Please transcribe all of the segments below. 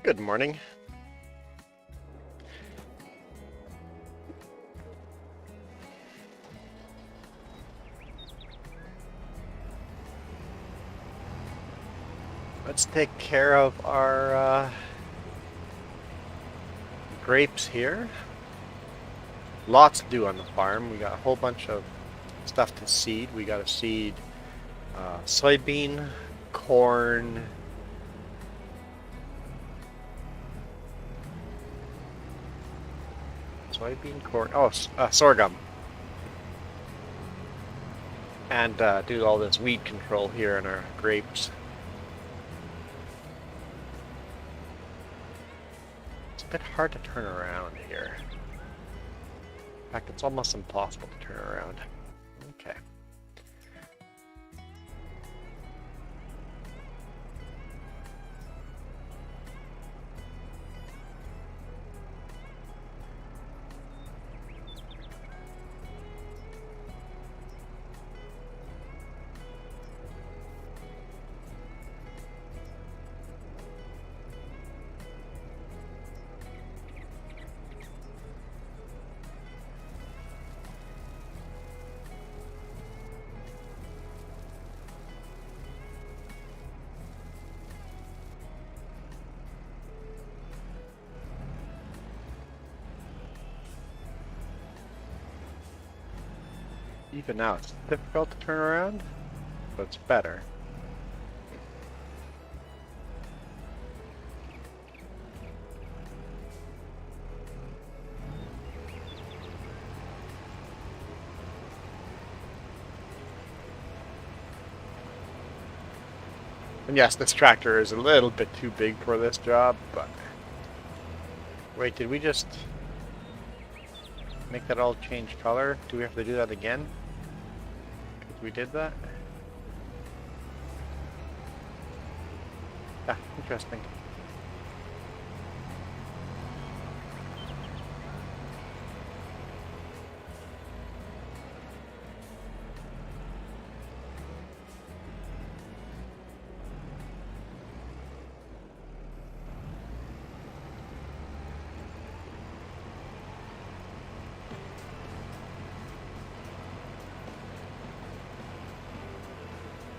Good morning. Let's take care of our grapes here. Lots to do on the farm. We got a whole bunch of stuff to seed. We got to seed soybean, corn, sorghum. And do all this weed control here in our grapes. It's a bit hard to turn around here. In fact, it's almost impossible to turn around. Okay. Even now it's difficult to turn around, but it's better. And yes, this tractor is a little bit too big for this job, but... Wait, did we just make that all change color? Do we have to do that again? We did that? Ah, interesting.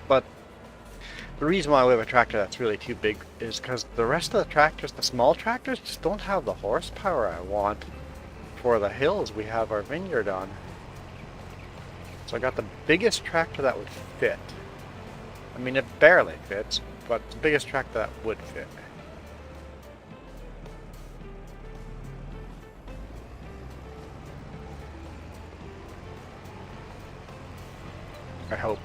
But the reason why we have a tractor that's really too big is because the rest of the tractors, the small tractors, just don't have the horsepower I want for the hills we have our vineyard on. So I got the biggest tractor that would fit. I mean, it barely fits, but the biggest tractor that would fit. I hope.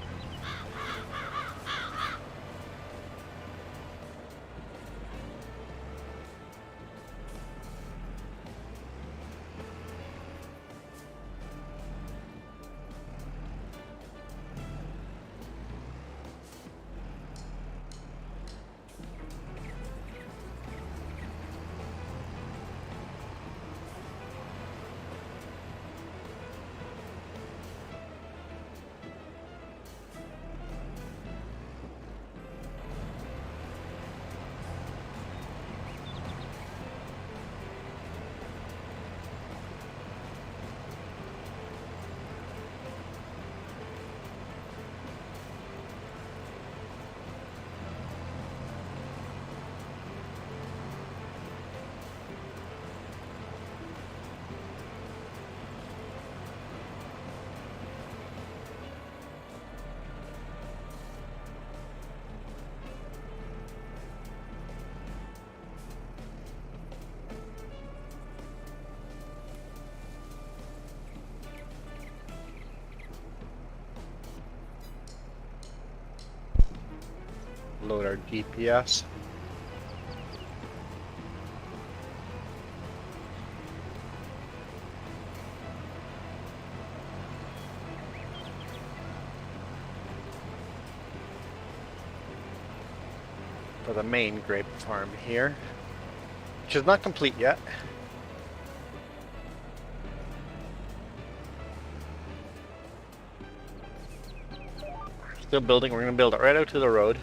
Load our GPS. For the main grape farm here, which is not complete yet. Still building. We're going to build it right out to the road.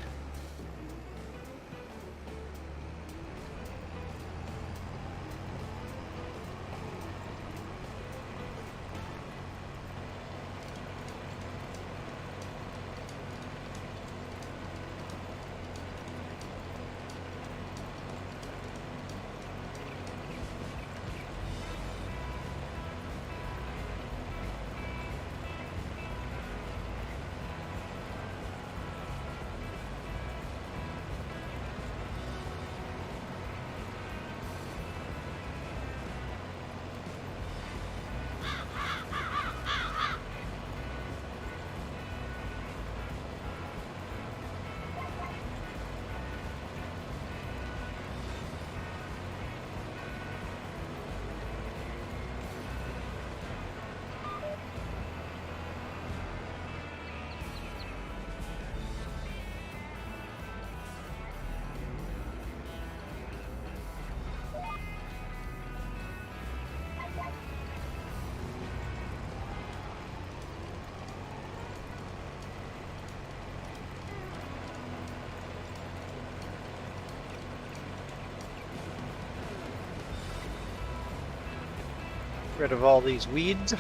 rid of all these weeds.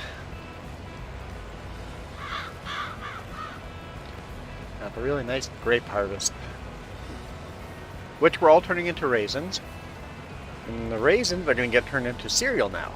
Have a really nice grape harvest, which we're all turning into raisins. And the raisins are going to get turned into cereal now.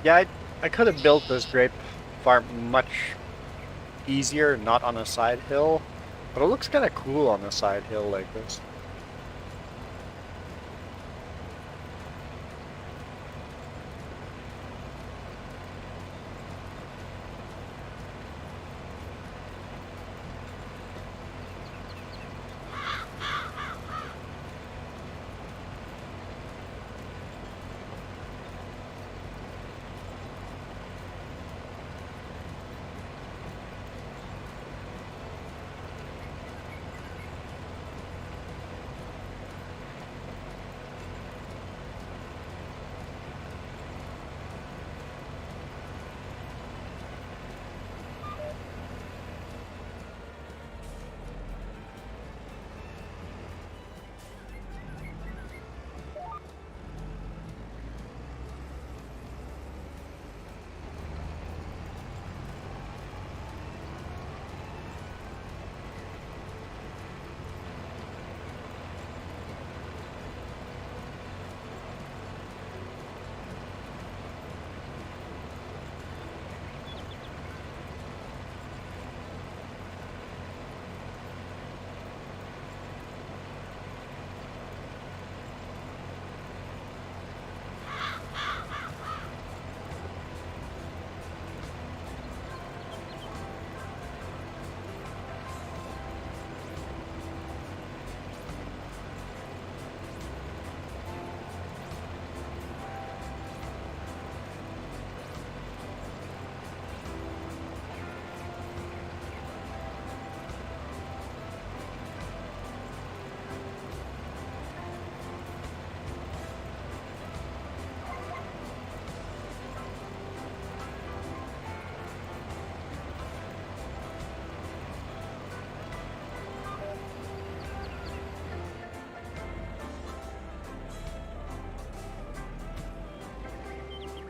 Yeah, I could have built this grape farm much easier, not on a side hill, but it looks kind of cool on a side hill like this.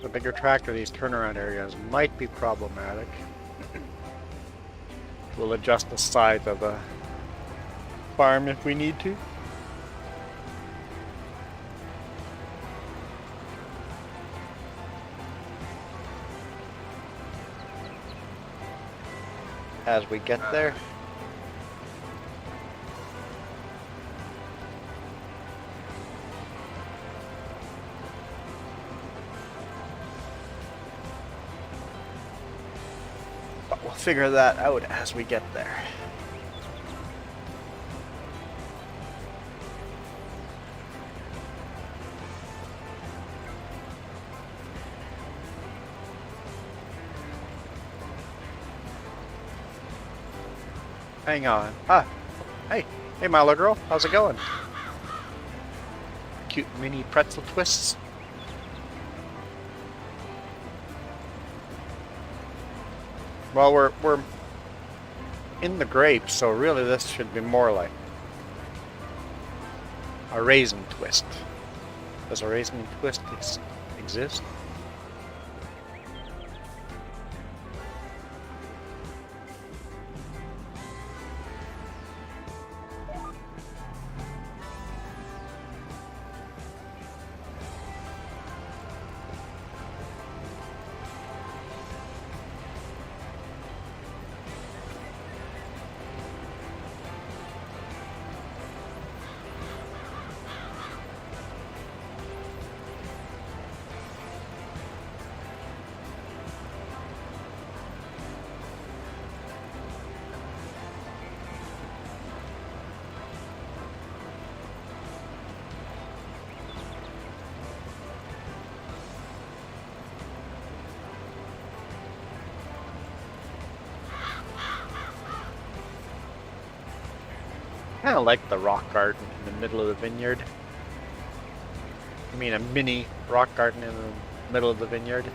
The bigger tractor, these turnaround areas might be problematic. We'll adjust the size of the farm if we need to. As we get there. figure that out as we get there. Hang on. Ah, hey, Milo girl, how's it going? Cute mini pretzel twists. Well, we're in the grapes, so really this should be more like a raisin twist. Does a raisin twist exist? Kind of like the rock garden in the middle of the vineyard. I mean, a mini rock garden in the middle of the vineyard.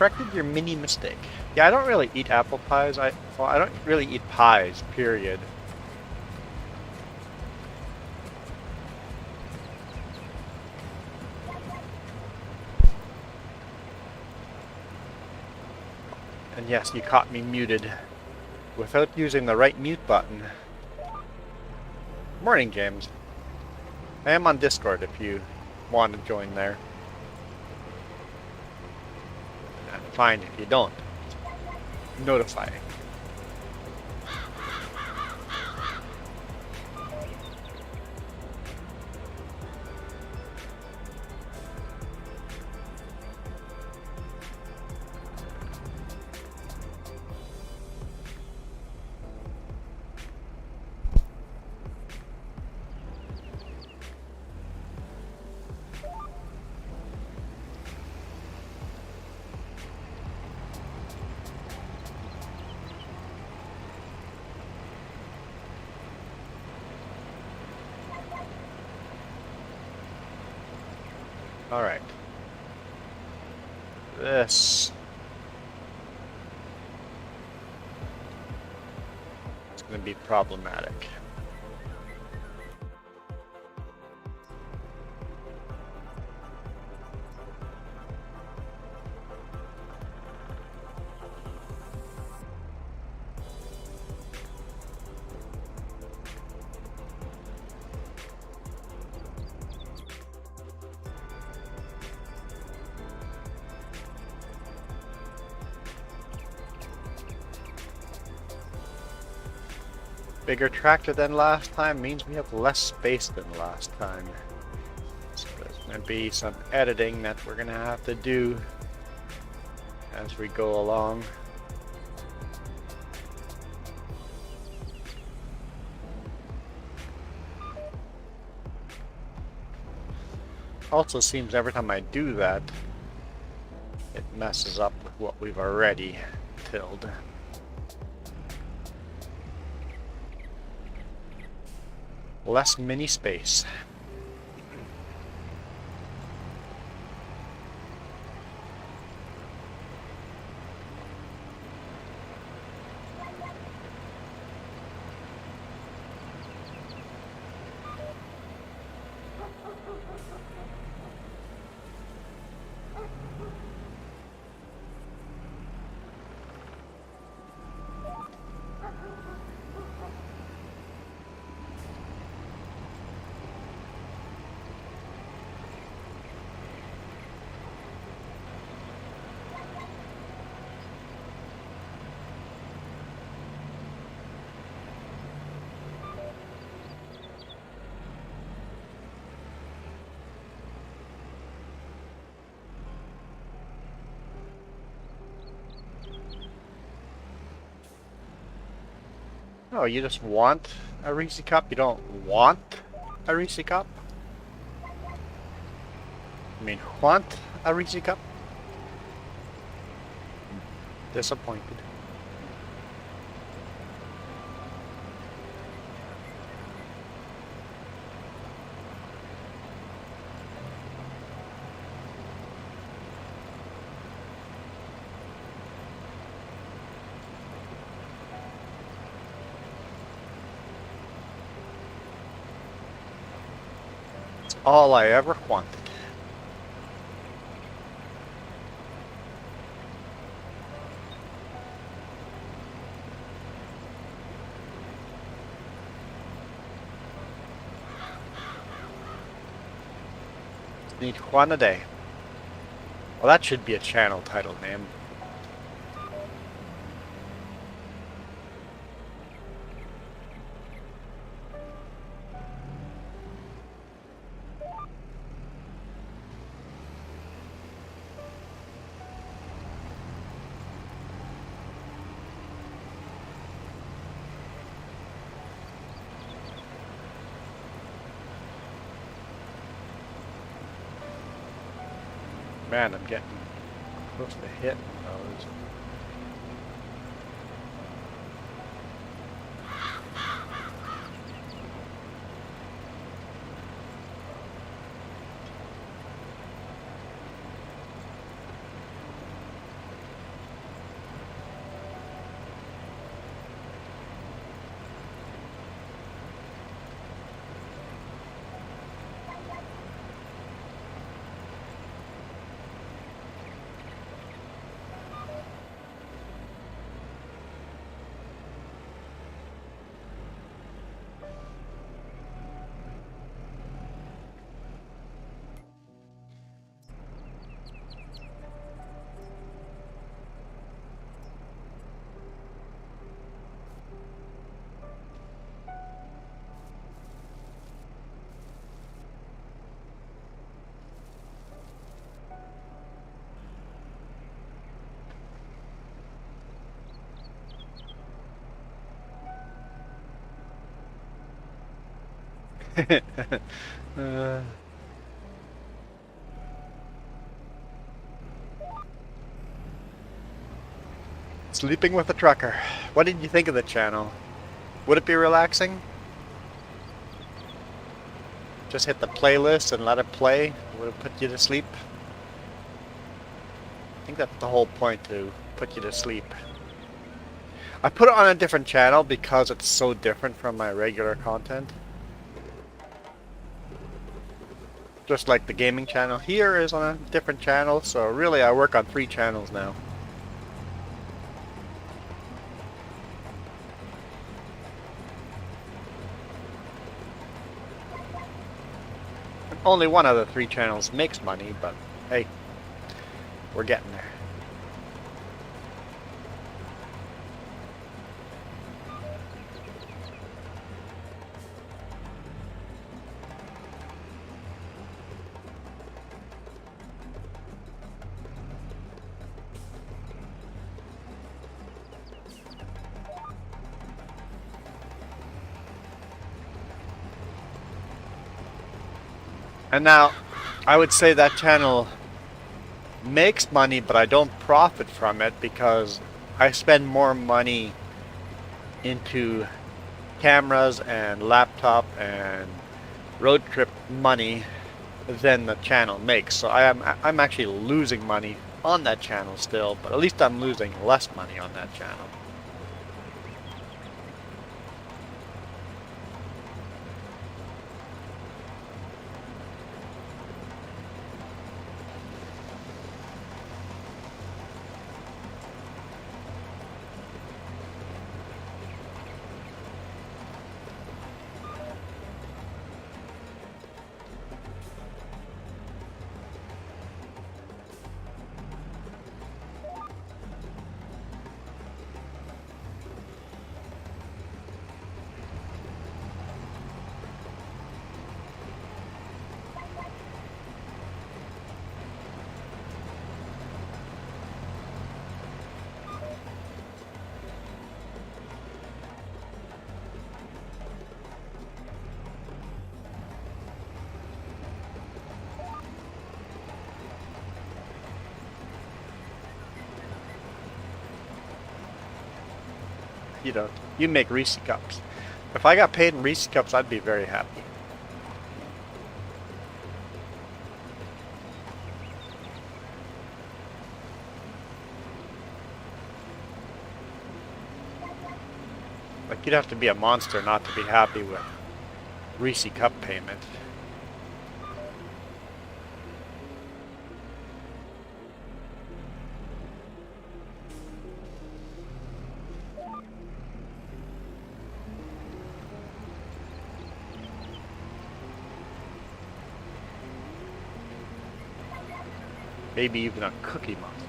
Corrected your mini mistake. Yeah, I don't really eat apple pies. I don't really eat pies, period. And yes, you caught me muted without using the right mute button. Morning, James. I am on Discord if you want to join there. Fine if you don't. Notify. Alright. This is going to be problematic. Bigger tractor than last time means we have less space than last time. So there's going to be some editing that we're going to have to do as we go along. Also seems every time I do that, it messes up with what we've already tilled. Less mini space. Oh, you just want a Reese cup? You don't want a Reese cup? I mean, want a Reese cup? Disappointed. It's all I ever wanted. Need one a day. Well, that should be a channel title name. Man, I'm getting close to hitting those. uh, Sleeping with a trucker. What did you think of the channel? Would it be relaxing? just hit the playlist and let it play. Would it put you to sleep? I think that's the whole point, to put you to sleep. I put it on a different channel because it's so different from my regular content. Just like the gaming channel here is on a different channel, so really I work on 3 channels now. Only one of the 3 channels makes money, but hey, we're getting there. And now, I would say that channel makes money, but I don't profit from it because I spend more money into cameras and laptop and road trip money than the channel makes. So I'm actually losing money on that channel still, but at least I'm losing less money on that channel. You don't. You make Reese cups. If I got paid in Reese cups, I'd be very happy. Like, you'd have to be a monster not to be happy with Reese cup payment. Maybe even a Cookie Monster.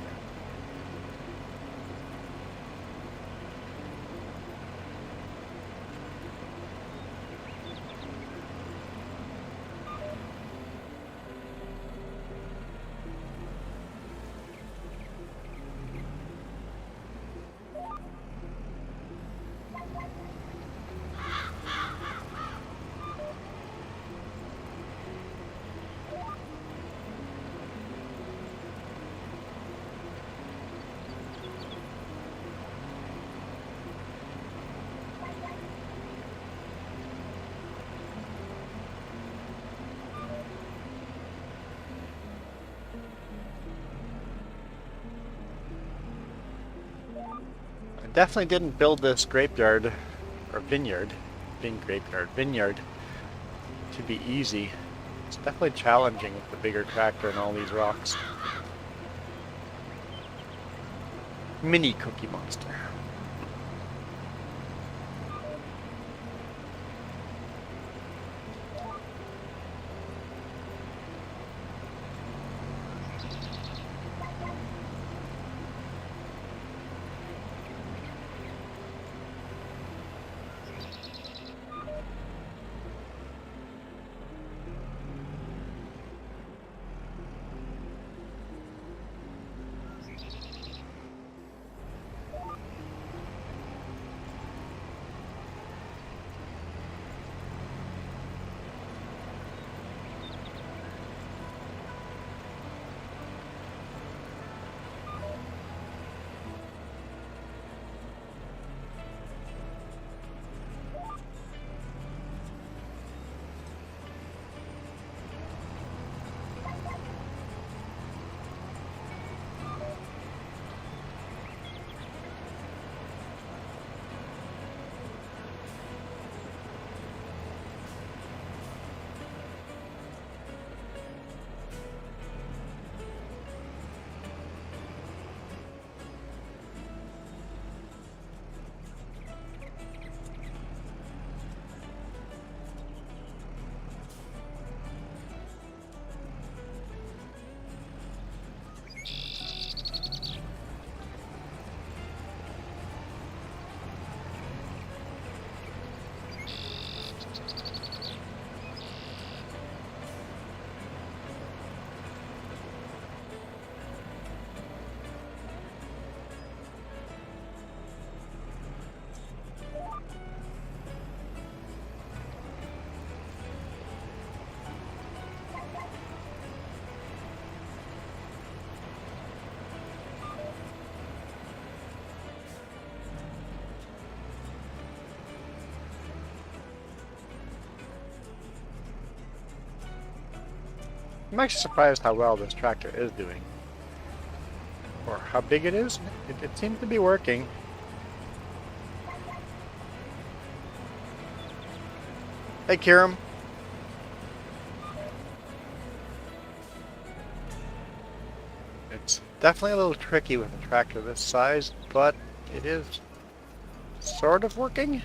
Definitely didn't build this vineyard to be easy. It's definitely challenging with the bigger tractor and all these rocks. Mini Cookie Monster. I'm actually surprised how well this tractor is doing. Or how big it is. It seems to be working. Hey, Kiram. It's definitely a little tricky with a tractor this size, but it is sort of working.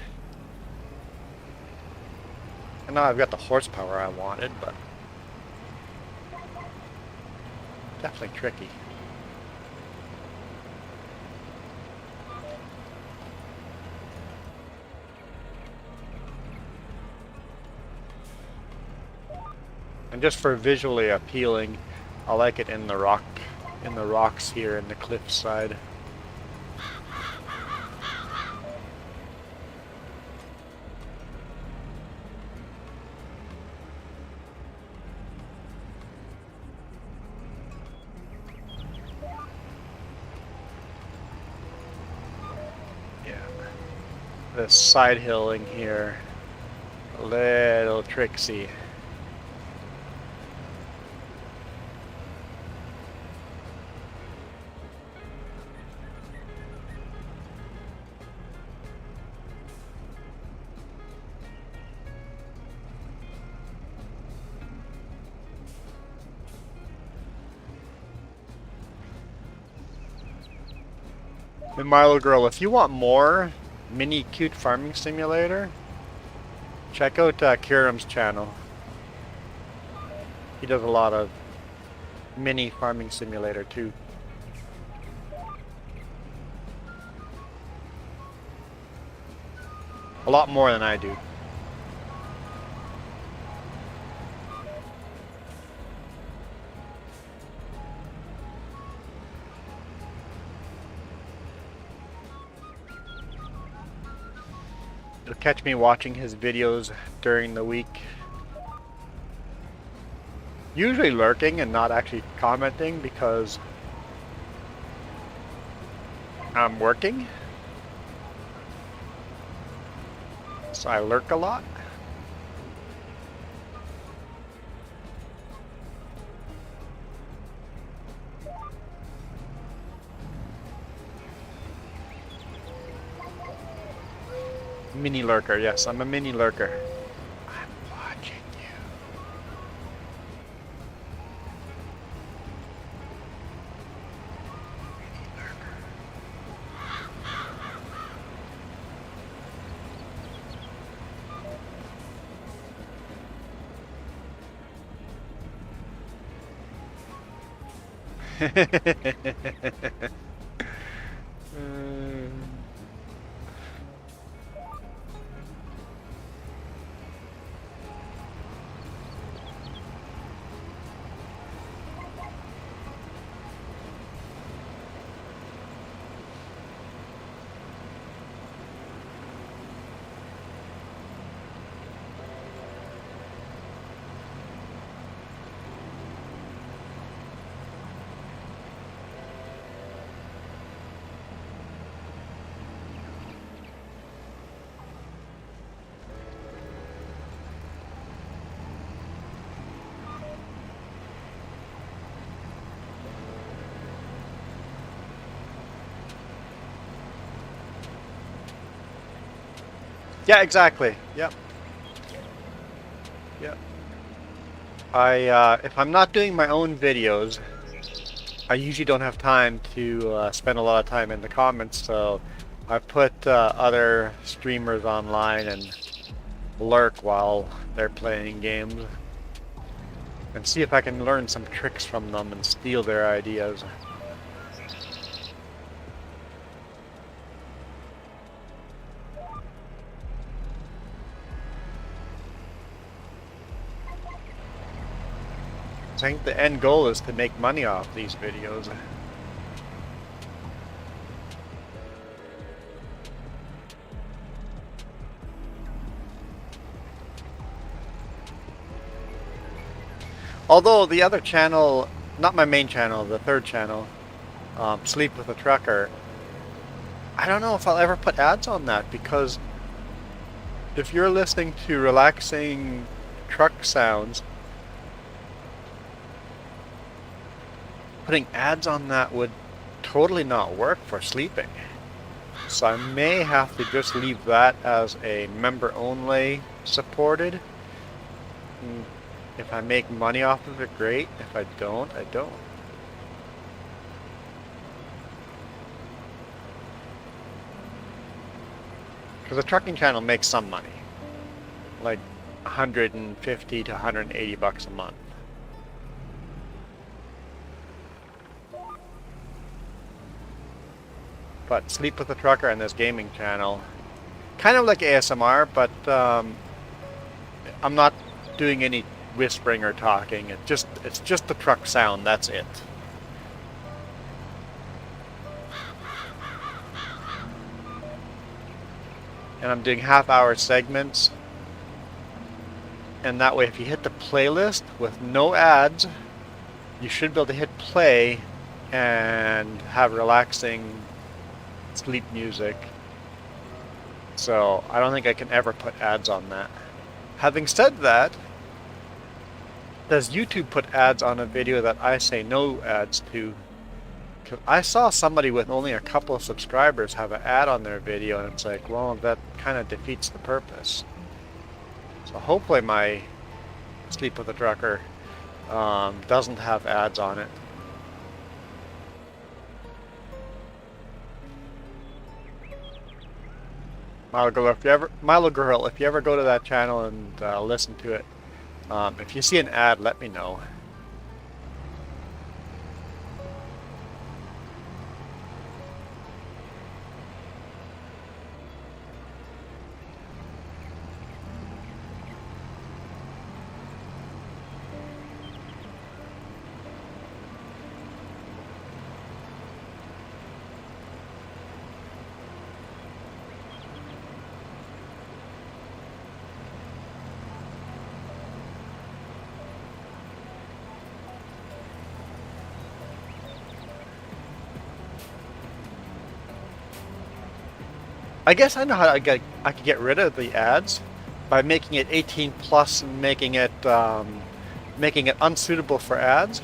I know I've got the horsepower I wanted, but definitely tricky. And just for visually appealing, I like it in the rocks here in the cliffside. Yeah. The side hilling here, a little tricksy. And Milo Girl, if you want more mini cute farming simulator, check out Kiram's channel. He does a lot of mini farming simulator too. A lot more than I do. You'll catch me watching his videos during the week. Usually lurking and not actually commenting because I'm working. So I lurk a lot. Mini lurker, yes, I'm a mini lurker. I'm watching you. Yeah, exactly. Yep. Yep. If I'm not doing my own videos, I usually don't have time to spend a lot of time in the comments, so I put other streamers online and lurk while they're playing games and see if I can learn some tricks from them and steal their ideas. I think the end goal is to make money off these videos. Although the other channel, not my main channel, the third channel, Sleep with a Trucker, I don't know if I'll ever put ads on that, because if you're listening to relaxing truck sounds, putting ads on that would totally not work for sleeping. So I may have to just leave that as a member only supported. If I make money off of it, great. If I don't, I don't. Because the trucking channel makes some money. Like 150 to 180 bucks a month. But Sleep with the Trucker and this gaming channel, kind of like ASMR, but I'm not doing any whispering or talking. It's just the truck sound. That's it. And I'm doing half-hour segments. And that way, if you hit the playlist with no ads, you should be able to hit play and have relaxing sleep music. So I don't think I can ever put ads on that. Having said that, does YouTube put ads on a video that I say no ads to? 'Cause I saw somebody with only a couple of subscribers have an ad on their video, and it's like, well, that kind of defeats the purpose. So hopefully my Sleep with a Trucker doesn't have ads on it. Milo Girl, if you ever go to that channel and listen to it, if you see an ad, let me know. I guess I know how I could get rid of the ads by making it 18 plus and making it unsuitable for ads.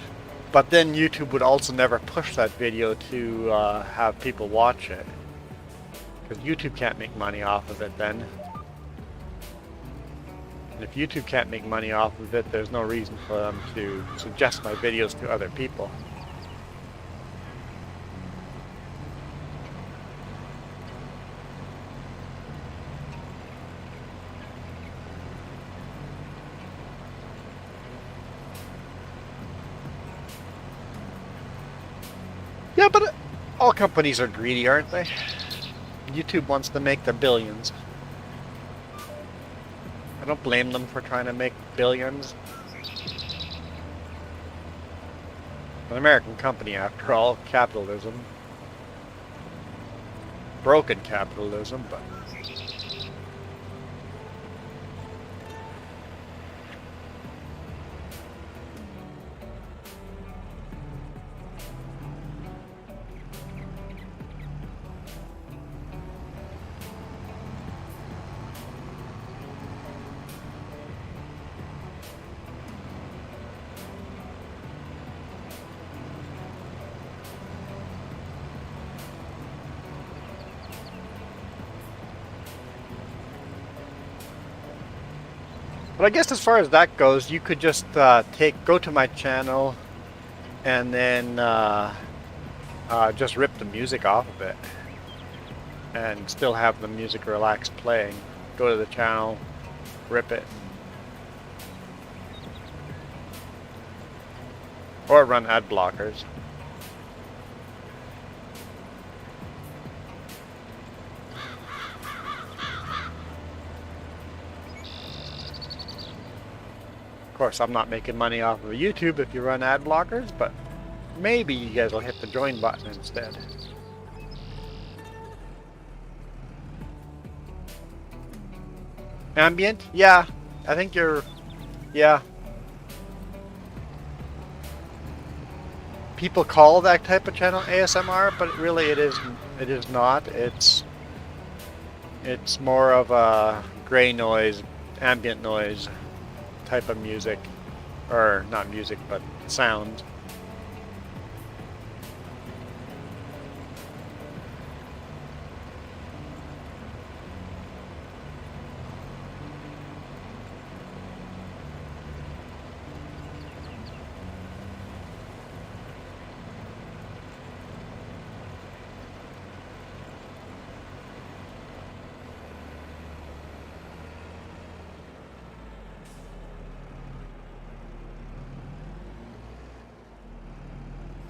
But then YouTube would also never push that video to have people watch it, because YouTube can't make money off of it then. And if YouTube can't make money off of it, there's no reason for them to suggest my videos to other people. Yeah, but all companies are greedy, aren't they? YouTube wants to make their billions. I don't blame them for trying to make billions. An American company, after all, capitalism. Broken capitalism, but... But I guess as far as that goes, you could just go to my channel and then just rip the music off of it and still have the music relaxed playing. Go to the channel, rip it. Or run ad blockers. Of course, I'm not making money off of YouTube if you run ad blockers, but maybe you guys will hit the join button instead. Ambient? Yeah, I think you're... yeah. People call that type of channel ASMR, but really it is not. It's more of a gray noise, ambient noise type of music, or not music, but sound.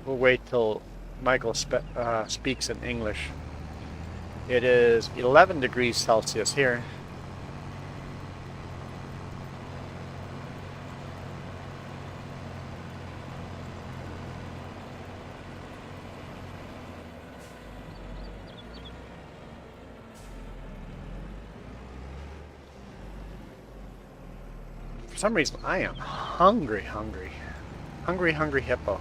We'll wait till Michael speaks in English. It is 11 degrees Celsius here. For some reason, I am hungry. Hungry hippo.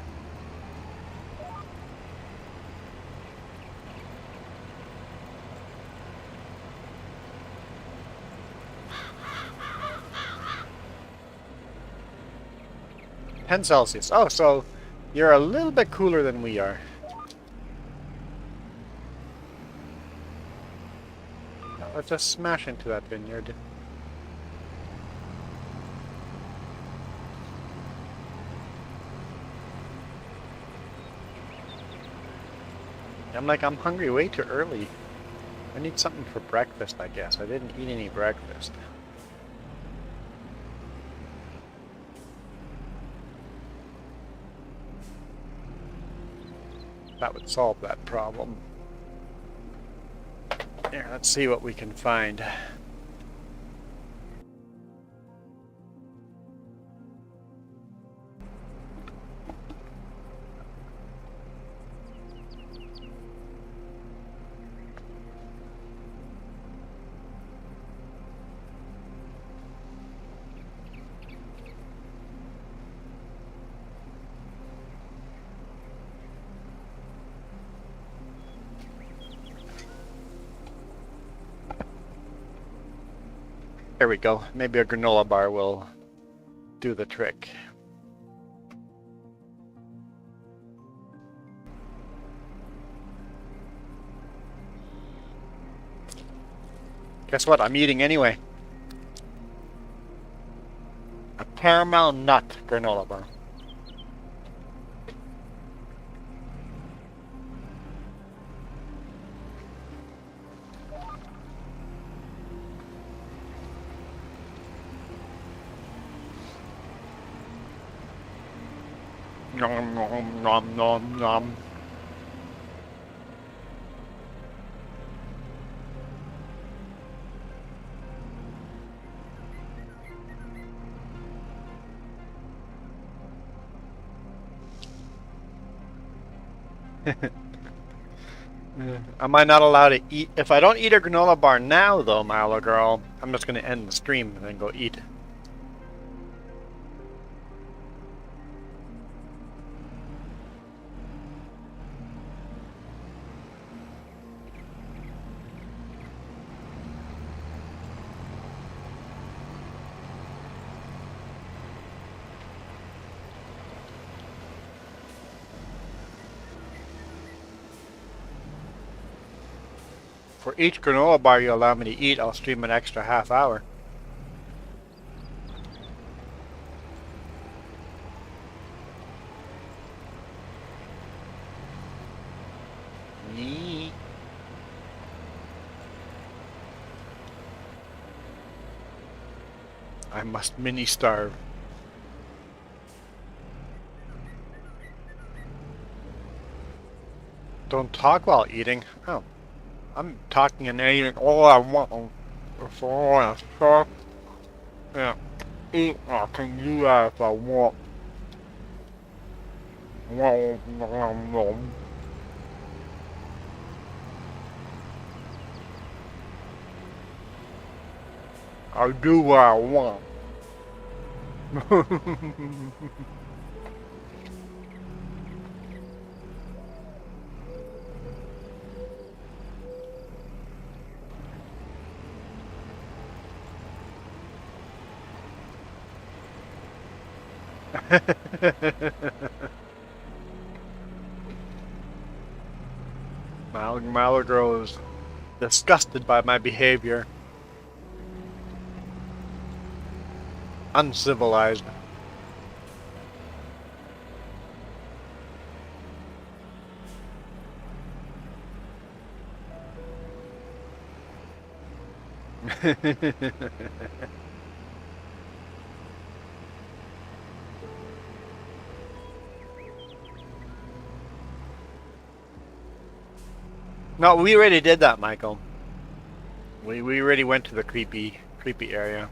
$10 Celsius. Oh, so you're a little bit cooler than we are. Now, let's just smash into that vineyard. I'm hungry way too early. I need something for breakfast, I guess. I didn't eat any breakfast. That would solve that problem. Here, let's see what we can find. There we go. Maybe a granola bar will do the trick. Guess what? I'm eating anyway. A caramel nut granola bar. Nom nom nom nom nom. Am I not allowed to eat? If I don't eat a granola bar now, though, Milo girl, I'm just going to end the stream and then go eat. For each granola bar you allow me to eat, I'll stream an extra half hour. Yee. I must mini starve. Don't talk while eating. Oh. I'm talking and eating all I want. That's all I talk. Yeah. Eat, I can do that if I want. I do what I want. Milo grows disgusted by my behavior. Uncivilized. No, we already did that, Michael. We already went to the creepy area.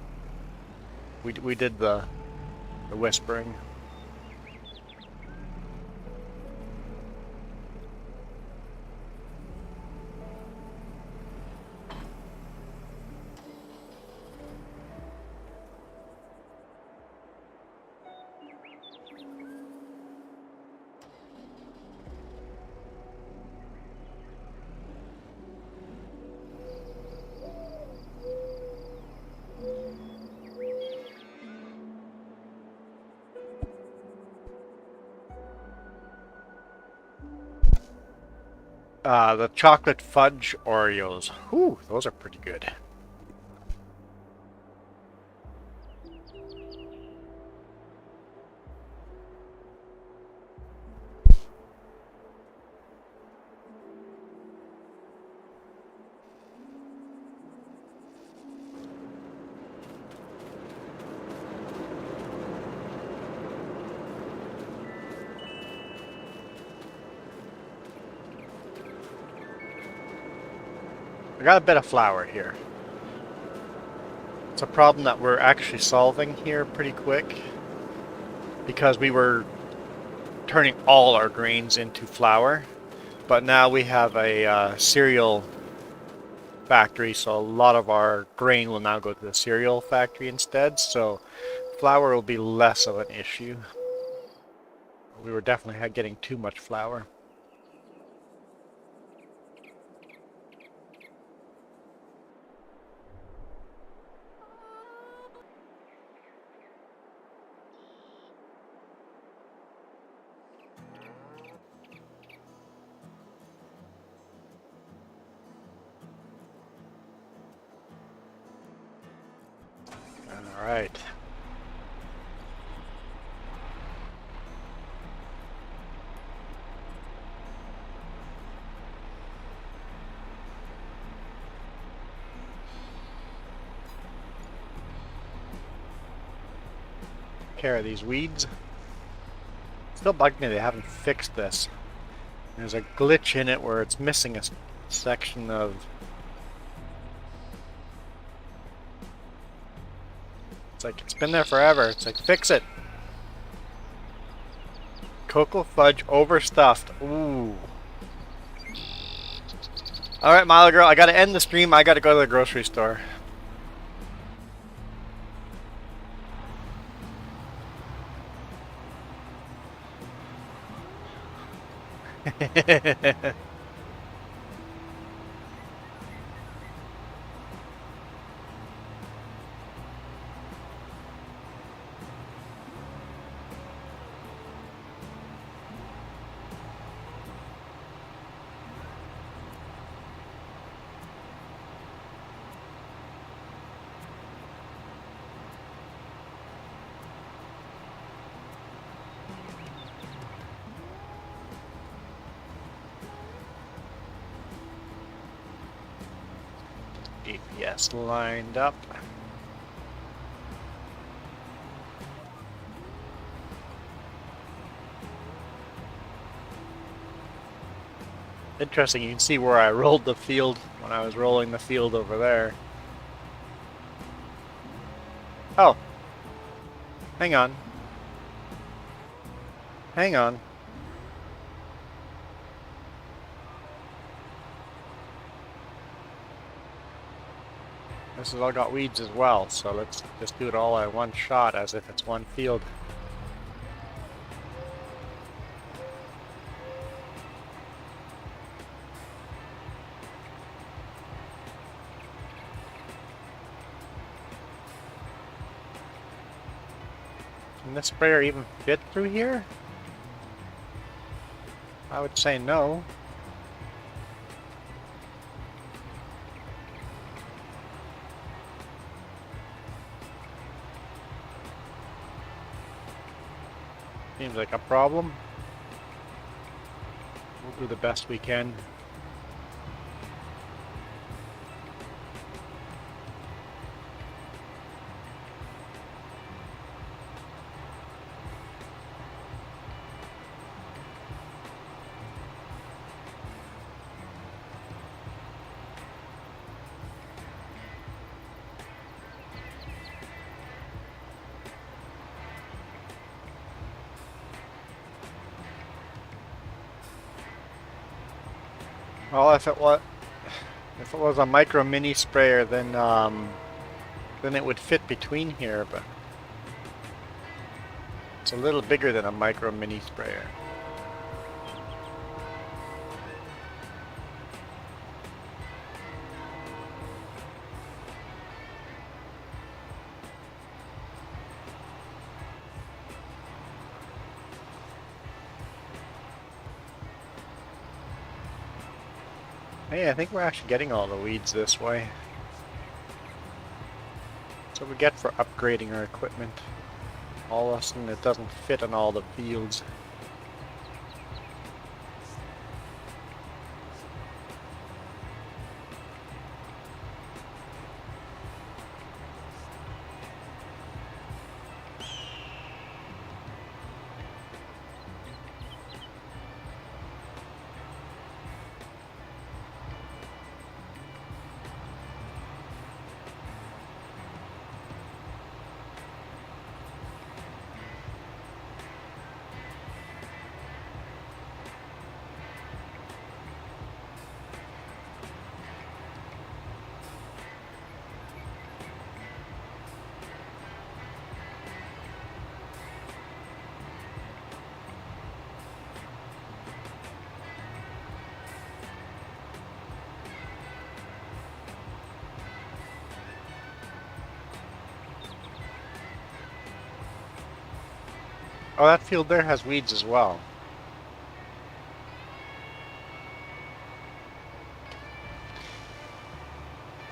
We did the whispering. The chocolate fudge Oreos. Whew, those are pretty good. I got a bit of flour here. It's a problem that we're actually solving here pretty quick because we were turning all our grains into flour, but now we have a cereal factory, so a lot of our grain will now go to the cereal factory instead, so flour will be less of an issue. We were definitely getting too much flour. All right. Care of these weeds. Still bugging me they haven't fixed this. There's a glitch in it where it's missing a section of... It's like, it's been there forever. It's like, fix it. Cocoa fudge overstuffed. Ooh. Alright, Mile Girl, I gotta end the stream. I gotta go to the grocery store. GPS lined up. Interesting, you can see where I rolled the field when I was rolling the field over there. Oh. Hang on. Hang on. This has all got weeds as well, so let's just do it all at one shot as if it's one field. Can this sprayer even fit through here? I would say no. Seems like a problem. We'll do the best we can. Well, if it was a micro mini sprayer, then it would fit between here, but it's a little bigger than a micro mini sprayer. Hey, I think we're actually getting all the weeds this way. That's what we get for upgrading our equipment. All of a sudden it doesn't fit on all the fields. Oh, that field there has weeds as well.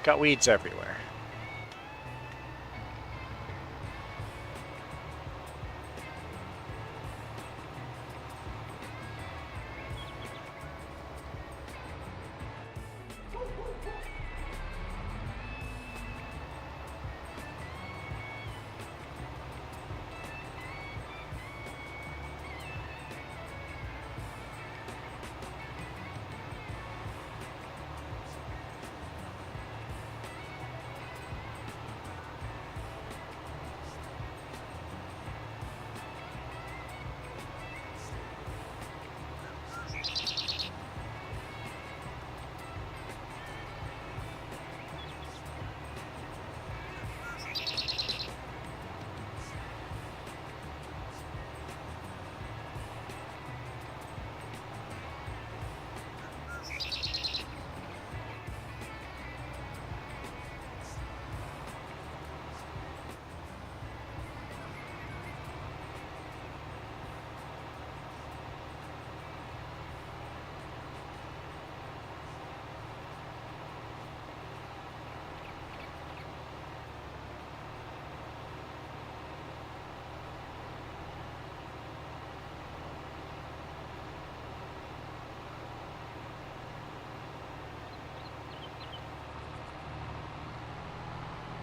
Got weeds everywhere.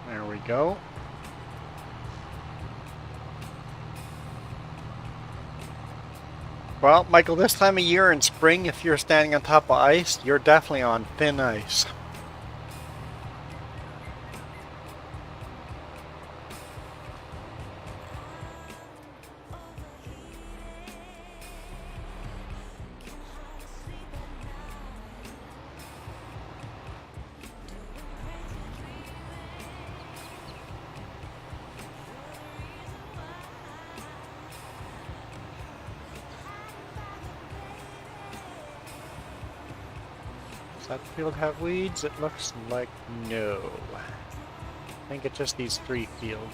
There we go. Well, Michael, this time of year in spring, if you're standing on top of ice, you're definitely on thin ice. Does that field have weeds? It looks like no. I think it's just these 3 fields.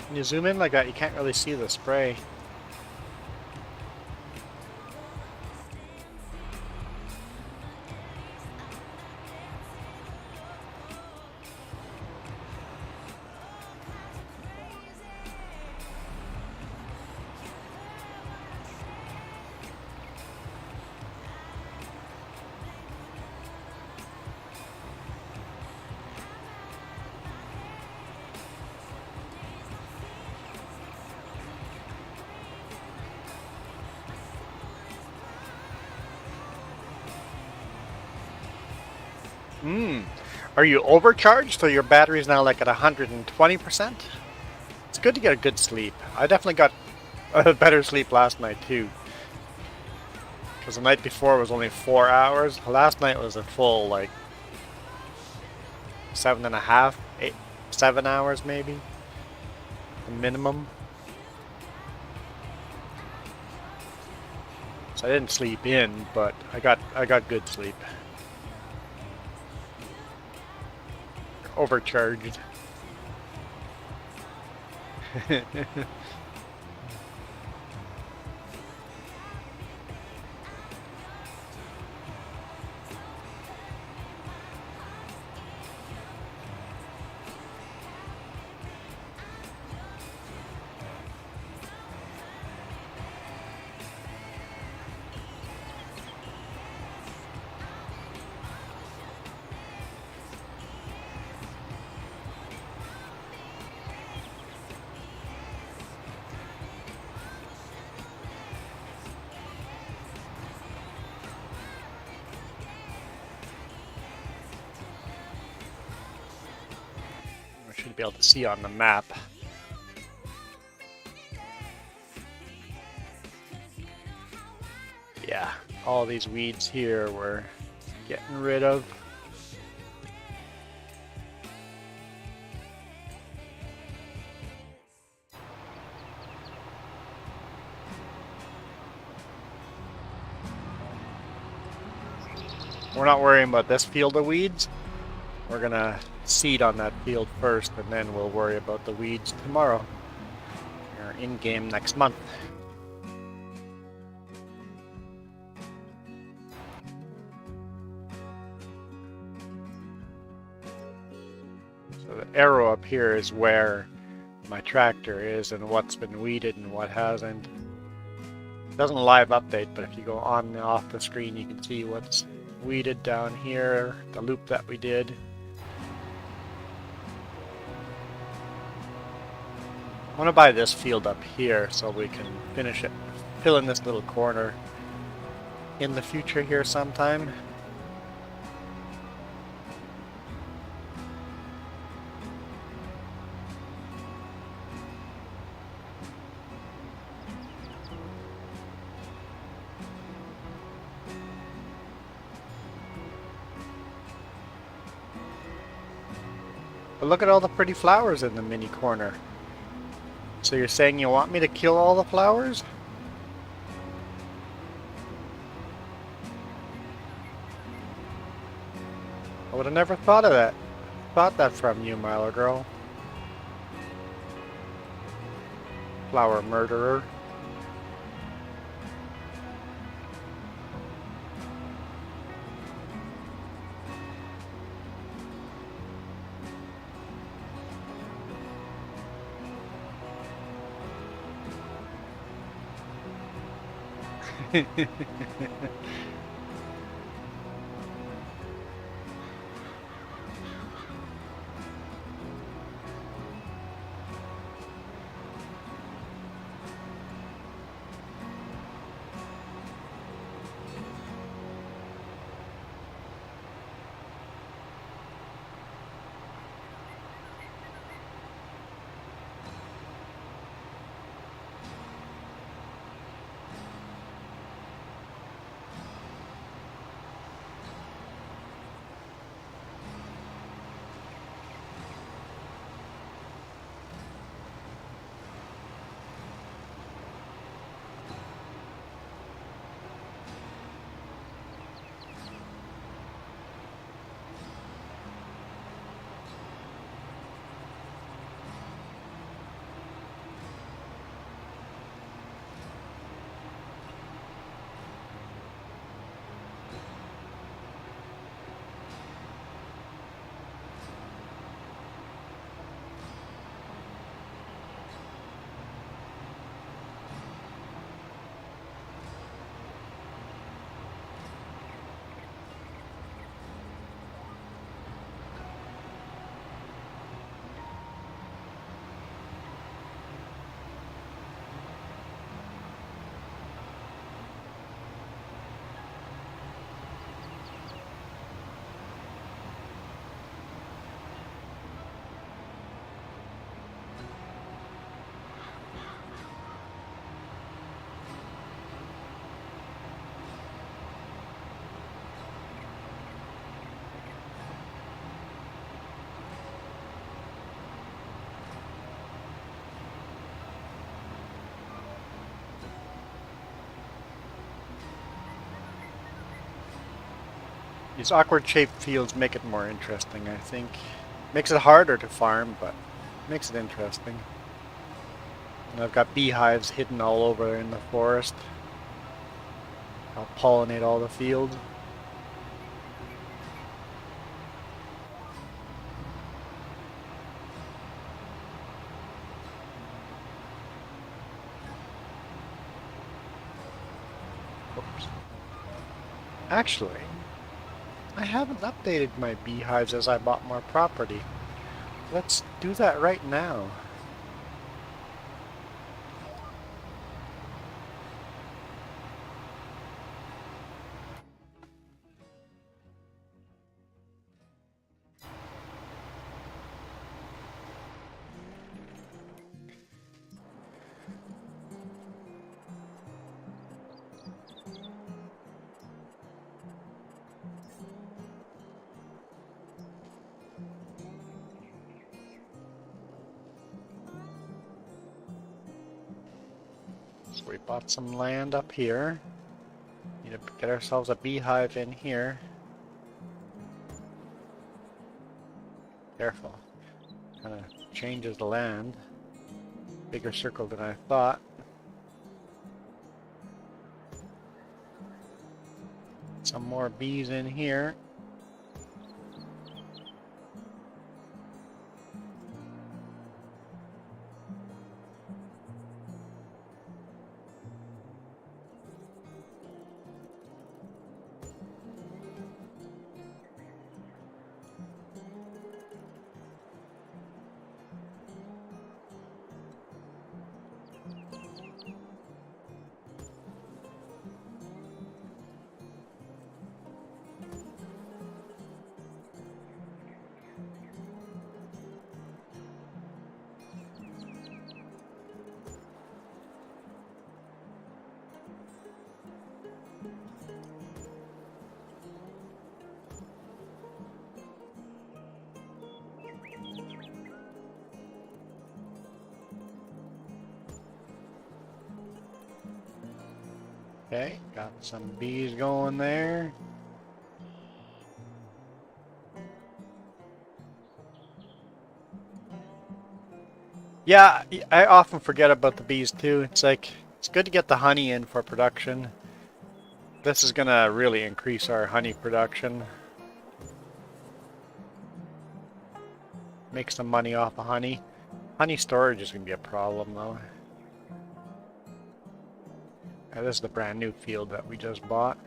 When you zoom in like that, you can't really see the spray. Are you overcharged? So your battery's now like at 120%? It's good to get a good sleep. I definitely got a better sleep last night too. Because the night before was only 4 hours. Last night was a full like 7.5, 7 hours maybe. The minimum. So I didn't sleep in, but I got good sleep. Overcharged. Should be able to see on the map. Yeah, all these weeds here we're getting rid of. We're not worrying about this field of weeds. We're gonna seed on that field first, and then we'll worry about the weeds tomorrow. Or in-game next month. So the arrow up here is where my tractor is and what's been weeded and what hasn't. It doesn't live update, but if you go on and off the screen, you can see what's weeded down here, the loop that we did. I want to buy this field up here so we can finish it, fill in this little corner in the future here sometime. But look at all the pretty flowers in the mini corner. So you're saying you want me to kill all the flowers? I would have never thought of that. Thought that from you, Milo girl. Flower murderer. These awkward shaped fields make it more interesting, I think. Makes it harder to farm, but makes it interesting. And I've got beehives hidden all over in the forest. I'll pollinate all the fields. Oops. Actually, I haven't updated my beehives as I bought more property. Let's do that right now. So we bought some land up here. Need to get ourselves a beehive in here. Careful. Kind of changes the land. Bigger circle than I thought. Some more bees in here. Okay, got some bees going there. Yeah, I often forget about the bees too. It's like, it's good to get the honey in for production. This is gonna really increase our honey production. Make some money off of honey. Honey storage is gonna be a problem though. This is the brand new field that we just bought.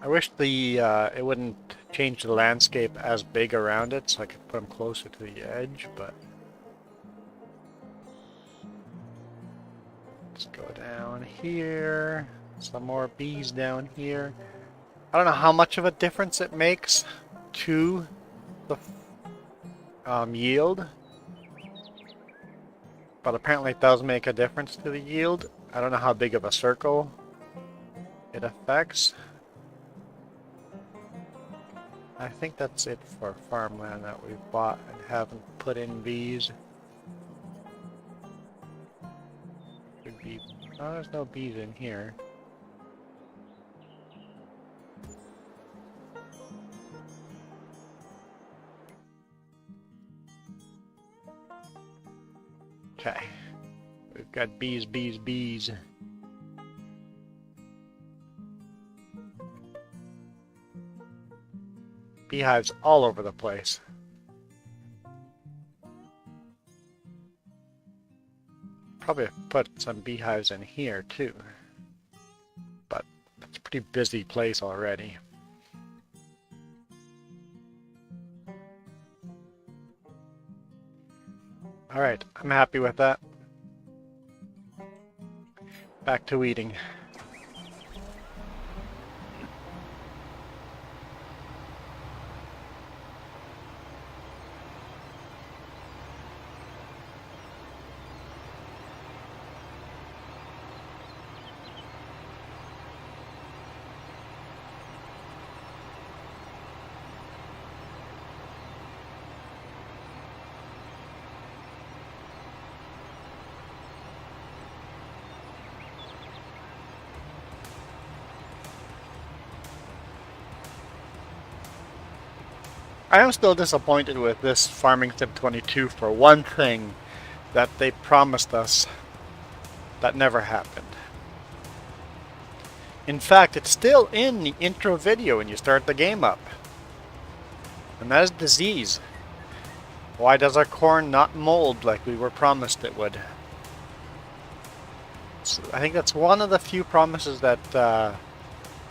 I wish the it wouldn't change the landscape as big around it, so I could put them closer to the edge, but let's go down here. Some more bees down here. I don't know how much of a difference it makes to the yield, but apparently it does make a difference to the yield. I don't know how big of a circle it affects. I think that's it for farmland that we've bought and haven't put in bees. Could be, oh, there's no bees in here. Okay, we've got bees, bees, bees. Beehives all over the place. Probably put some beehives in here too, but it's a pretty busy place already. Alright, I'm happy with that. Back to eating. I am still disappointed with this Farming Sim 22 for one thing that they promised us that never happened. In fact, it's still in the intro video when you start the game up. And that is disease. Why does our corn not mold like we were promised it would? So I think that's one of the few promises that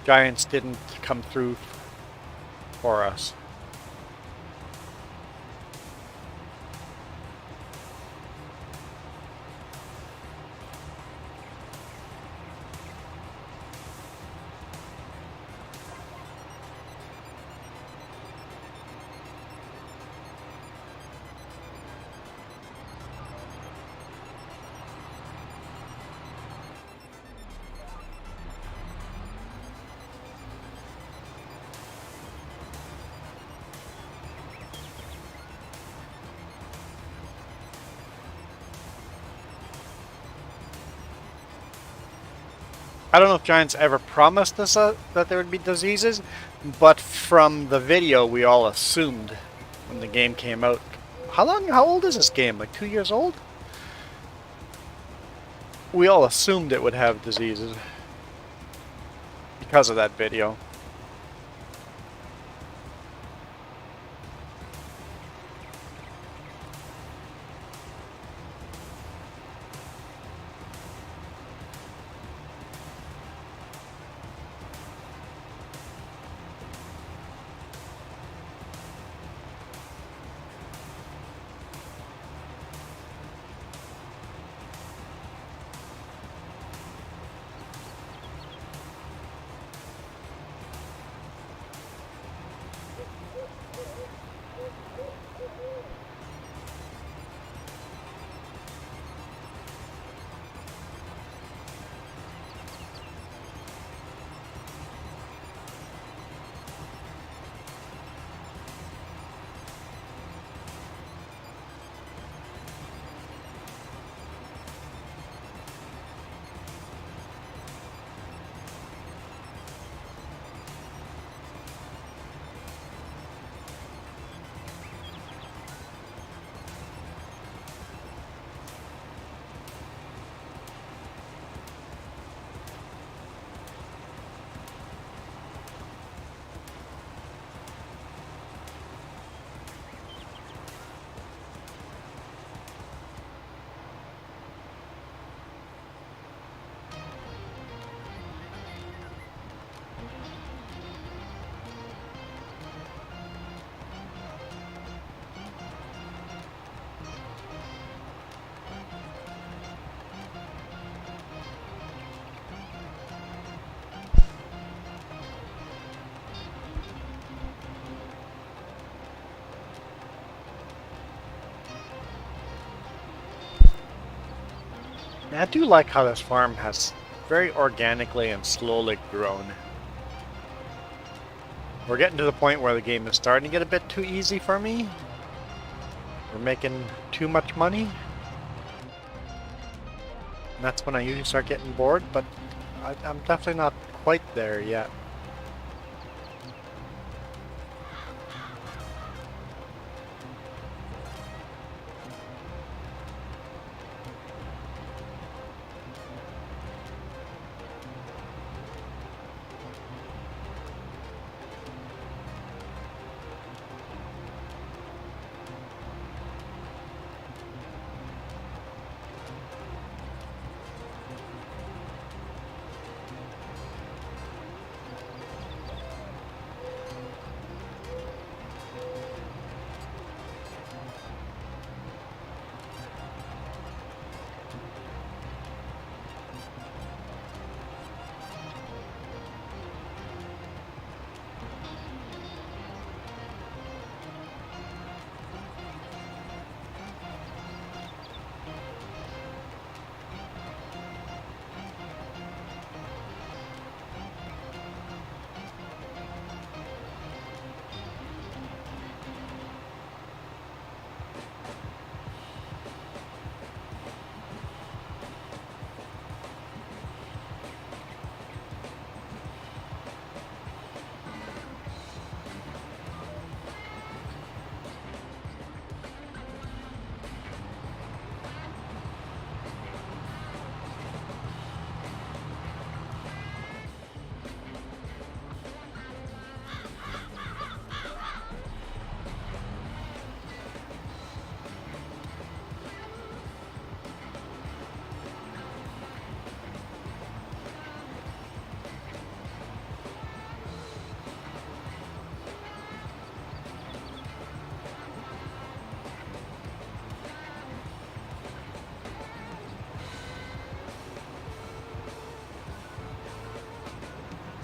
Giants didn't come through for us. I don't know if Giants ever promised us that there would be diseases, but from the video we all assumed when the game came out. How old is this game? Like 2 years old? We all assumed it would have diseases because of that video. I do like how this farm has very organically and slowly grown. We're getting to the point where the game is starting to get a bit too easy for me. We're making too much money. And that's when I usually start getting bored, but I'm definitely not quite there yet.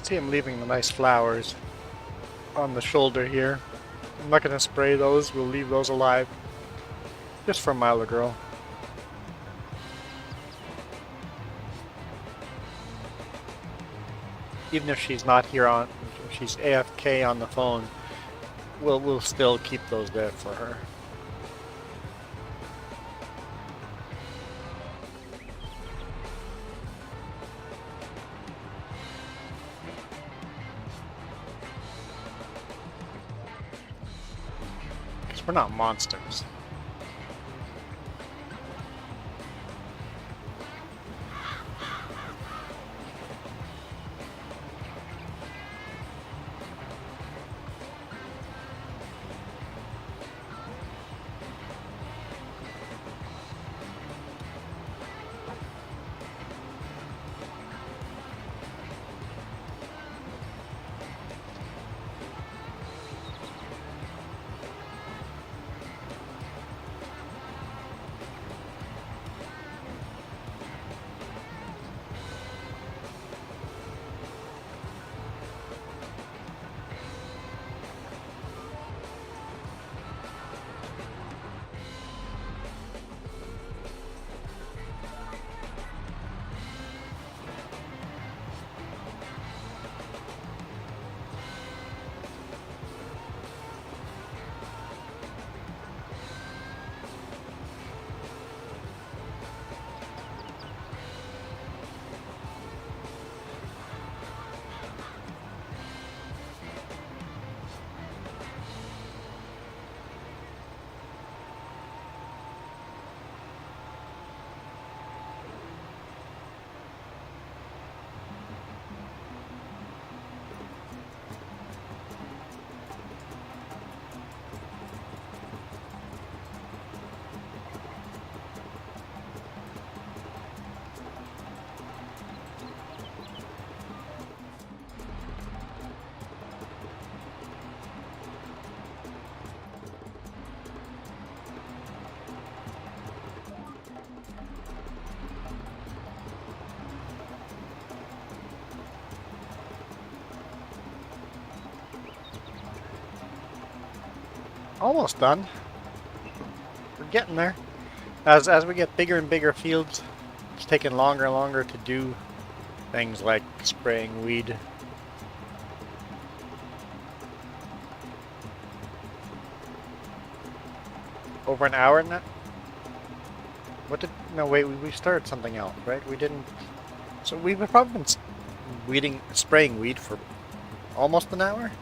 See him leaving the nice flowers on the shoulder here. I'm not going to spray those. We'll leave those alive. Just for Milo Girl. Even if she's not here on, if she's AFK on the phone, we'll still keep those there for her. Because we're not monsters. Almost done. We're getting there. As we get bigger and bigger fields, it's taking longer and longer to do things like spraying weed. Over an hour now? What did... No, wait, we started something else, right? We didn't... So we've probably been spraying weed for almost an hour?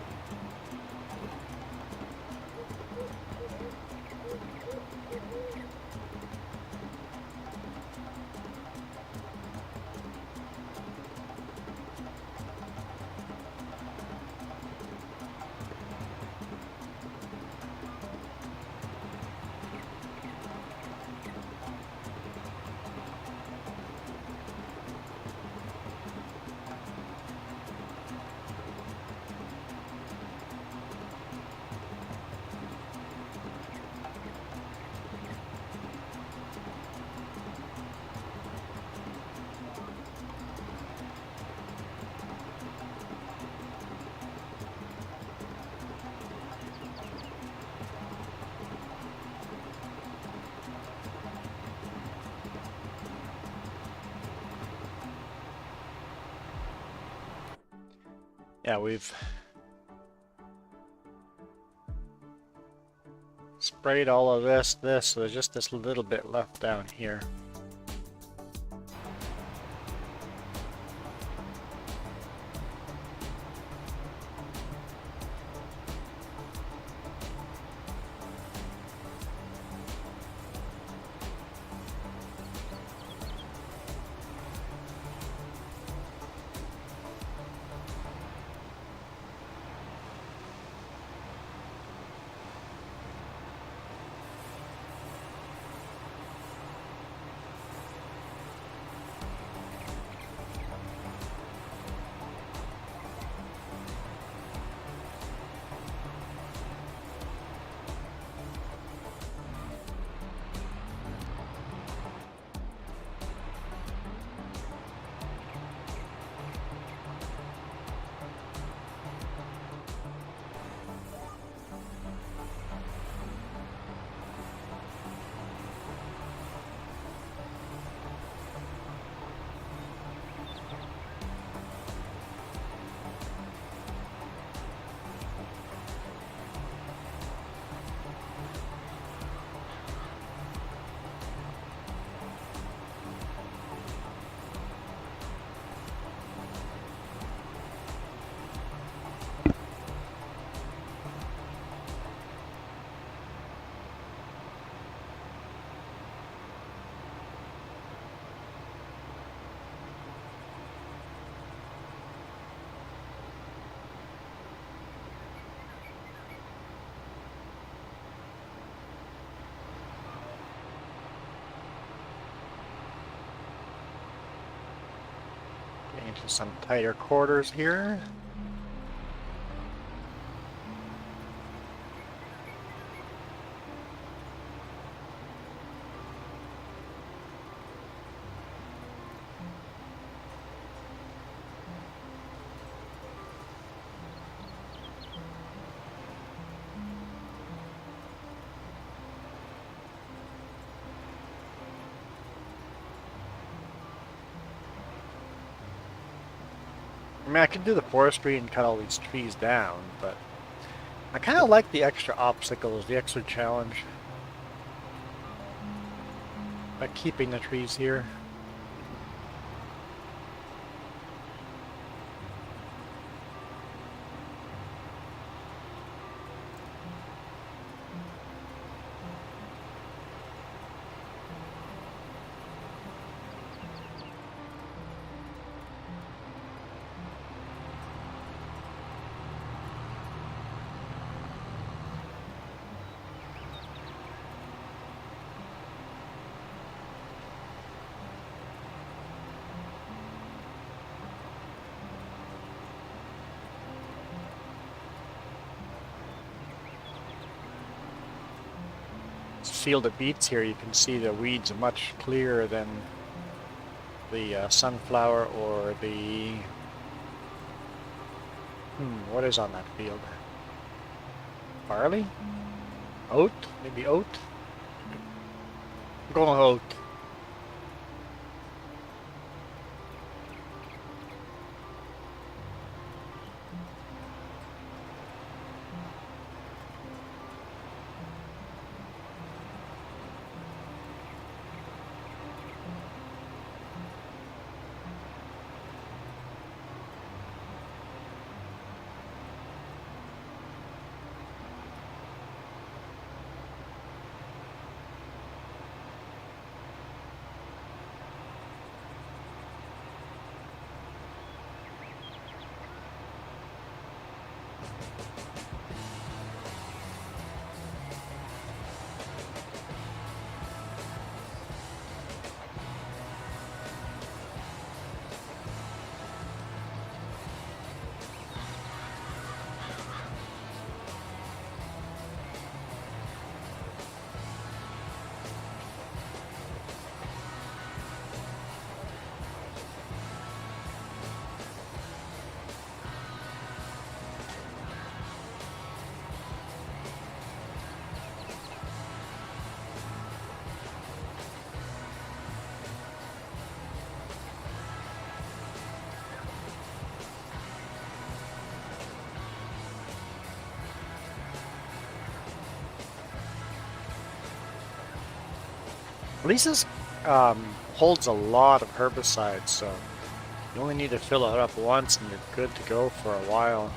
Yeah, we've sprayed all of this, so there's just this little bit left down here. into some tighter quarters here. I mean, I could do the forestry and cut all these trees down, but I kind of like the extra obstacles, the extra challenge by keeping the trees here. Field of beets here, you can see the weeds are much clearer than the sunflower or the what is on that field? Barley? Oat? Maybe oat? I'm going with oat. At least this holds a lot of herbicides, so you only need to fill it up once and you're good to go for a while.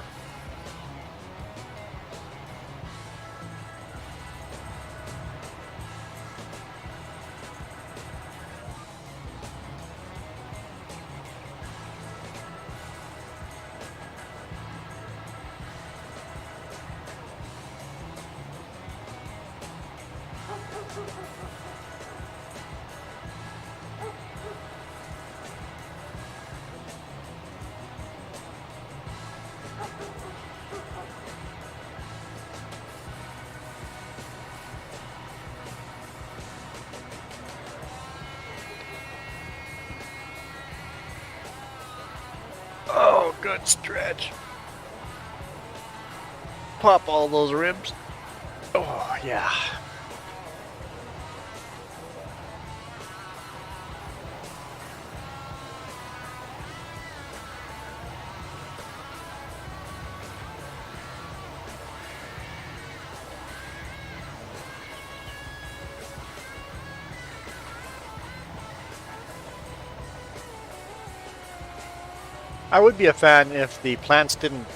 Oh, good stretch. Pop all those ribs. Oh, yeah. I would be a fan if the plants didn't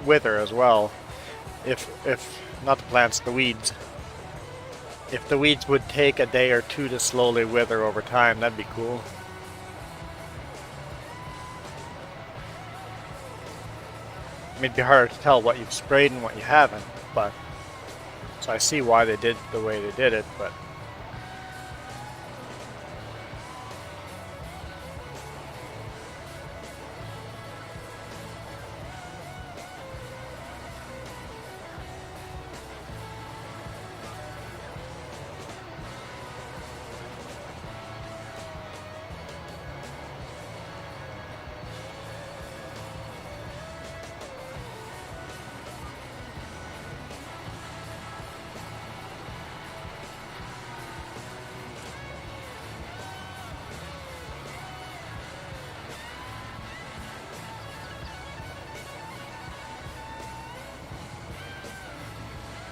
wither as well. If not the plants, the weeds. If the weeds would take a day or two to slowly wither over time, that'd be cool. It'd be hard to tell what you've sprayed and what you haven't, but so I see why they did the way they did it, but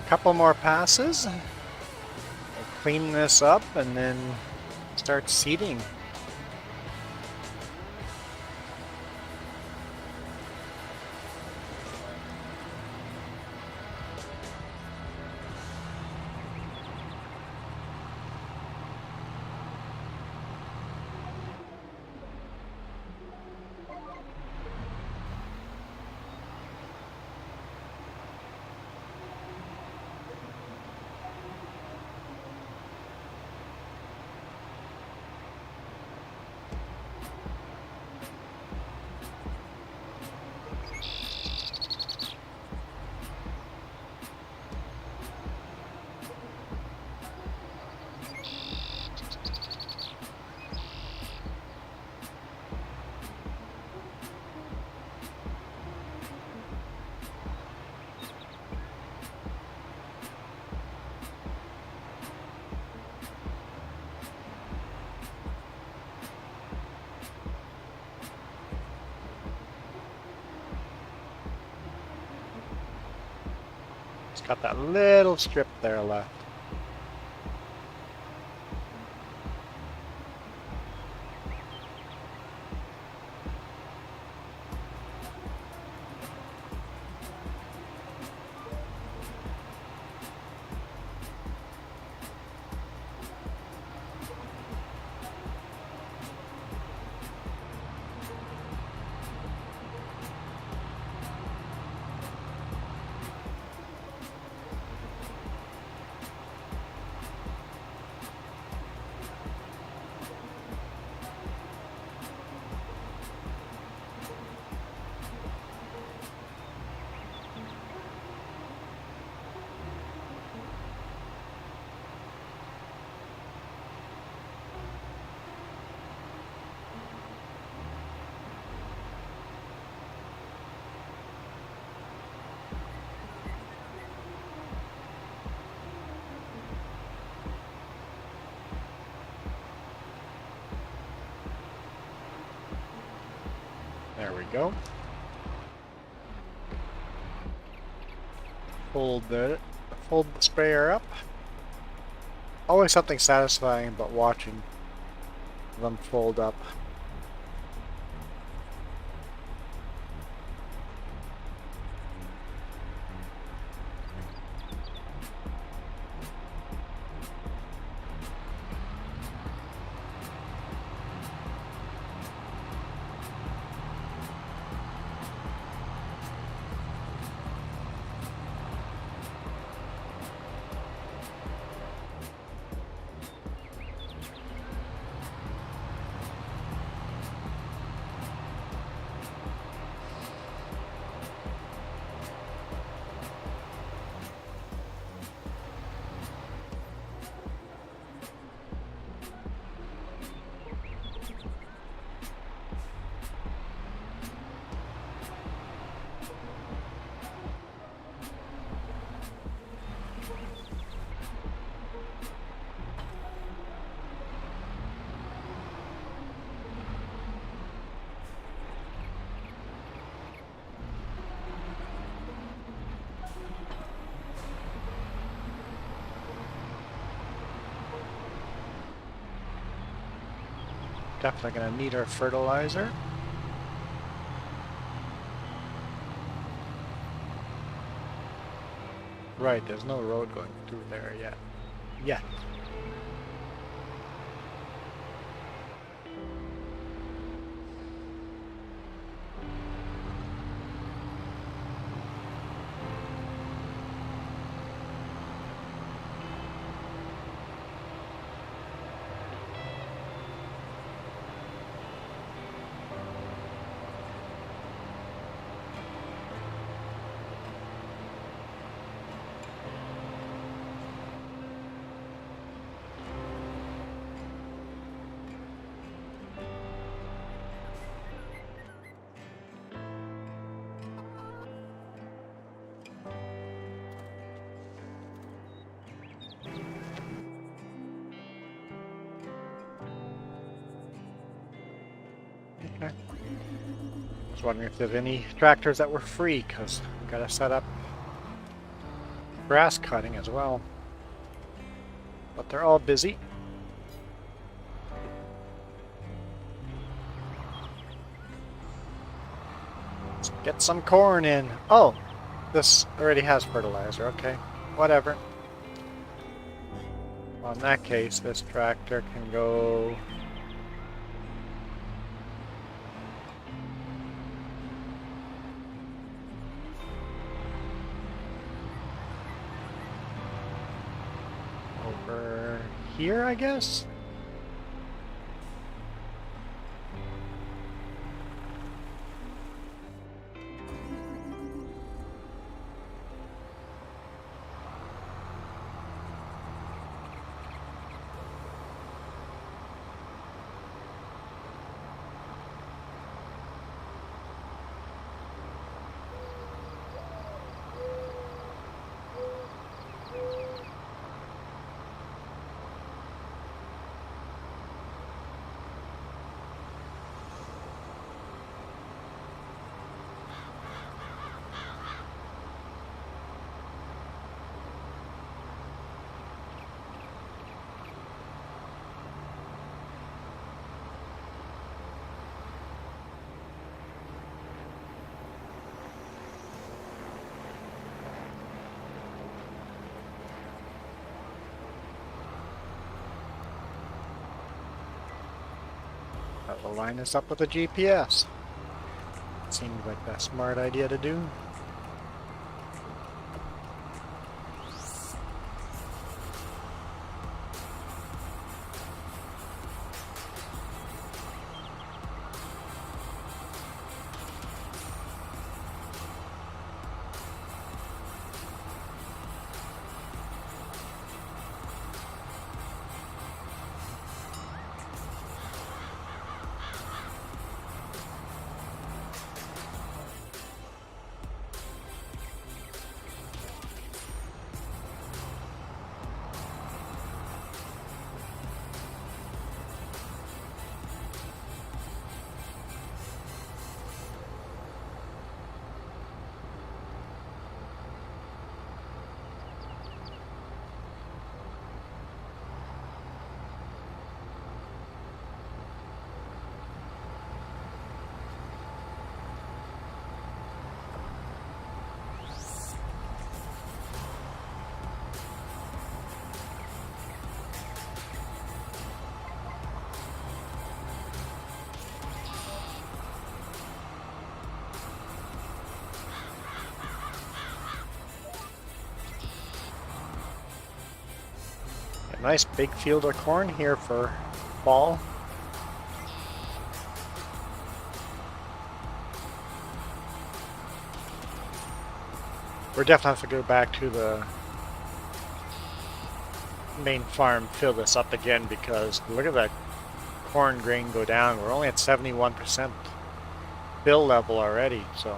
couple more passes. We'll clean this up and then start seeding. It's got that little strip there left. There we go. Fold the sprayer up. Always something satisfying about watching them fold up. Definitely going to need our fertilizer. Right, there's no road going through there yet. Yet. Okay. I was wondering if there's any tractors that were free, because we've got to set up grass cutting as well. But they're all busy. Let's get some corn in. Oh, this already has fertilizer. Okay, whatever. Well, in that case, this tractor can go... over here, I guess? That will line us up with a GPS. Seems like a smart idea to do. A nice big field of corn here for fall. We're definitely have to go back to the main farm, fill this up again, because look at that corn grain go down. We're only at 71% fill level already, so.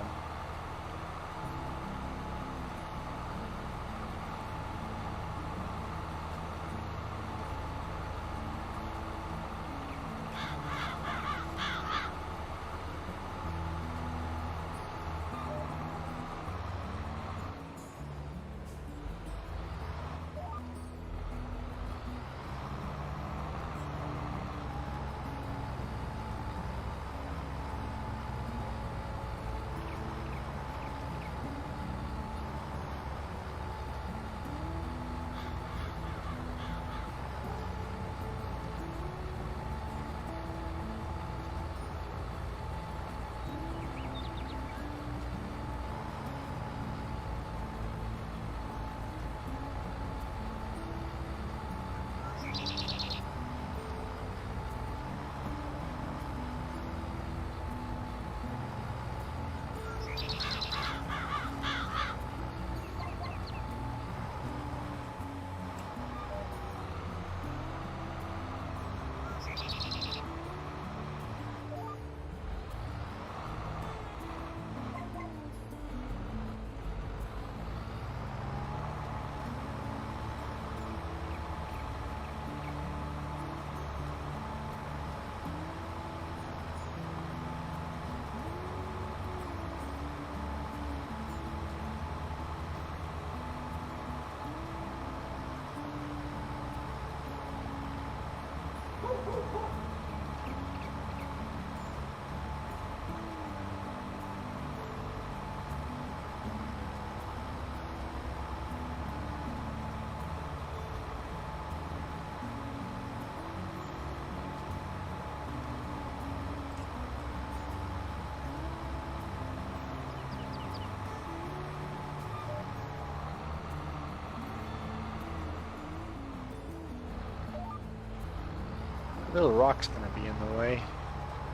Little rock's going to be in the way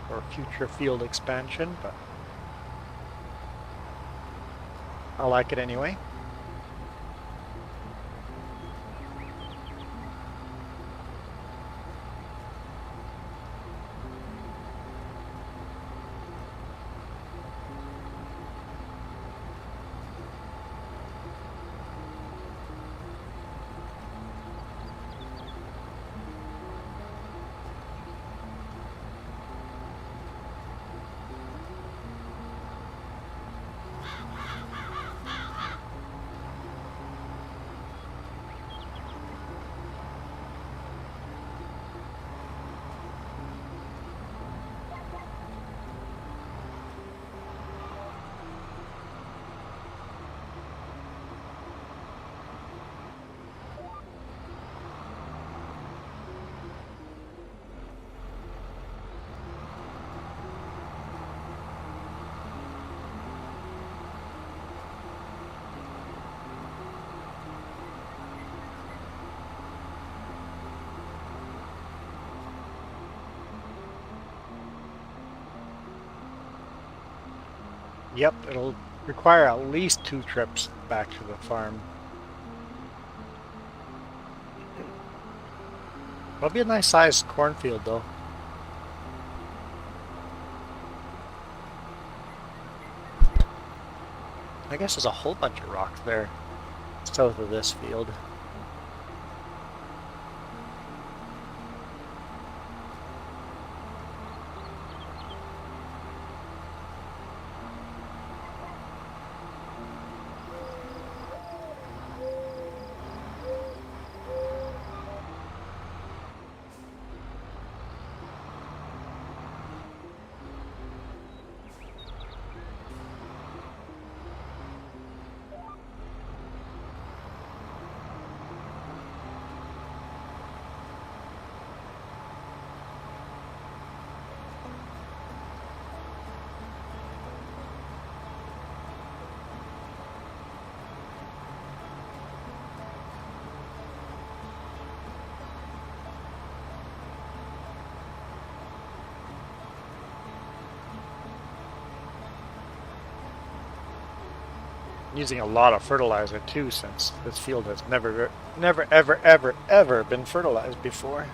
for future field expansion, but I like it anyway. Yep, it'll require at least 2 trips back to the farm. It'll be a nice sized cornfield though. I guess there's a whole bunch of rocks there south of this field. Using a lot of fertilizer too, since this field has never ever been fertilized before.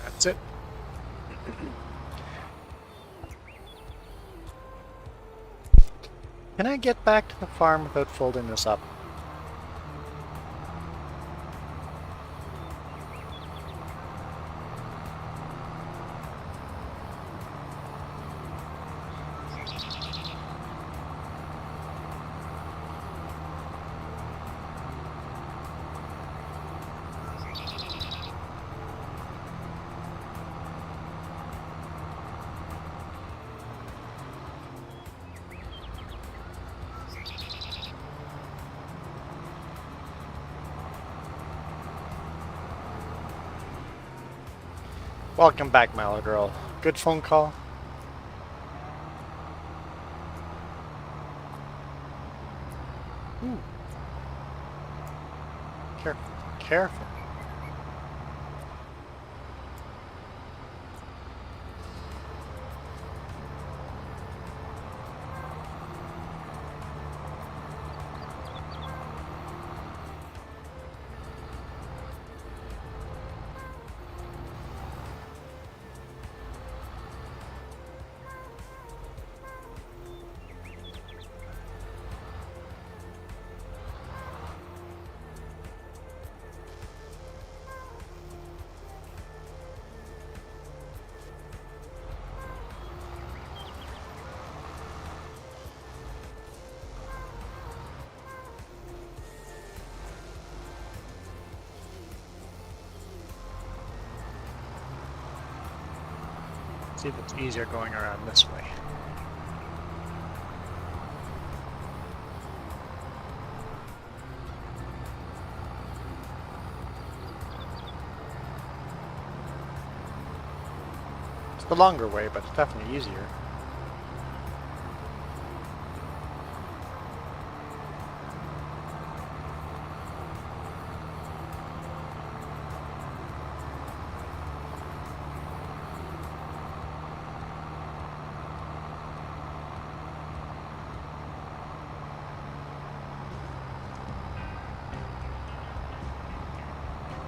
That's it. Can I get back to the farm without folding this up? Welcome back, Malagirl. Good phone call? careful. See if it's easier going around this way. It's the longer way, but it's definitely easier.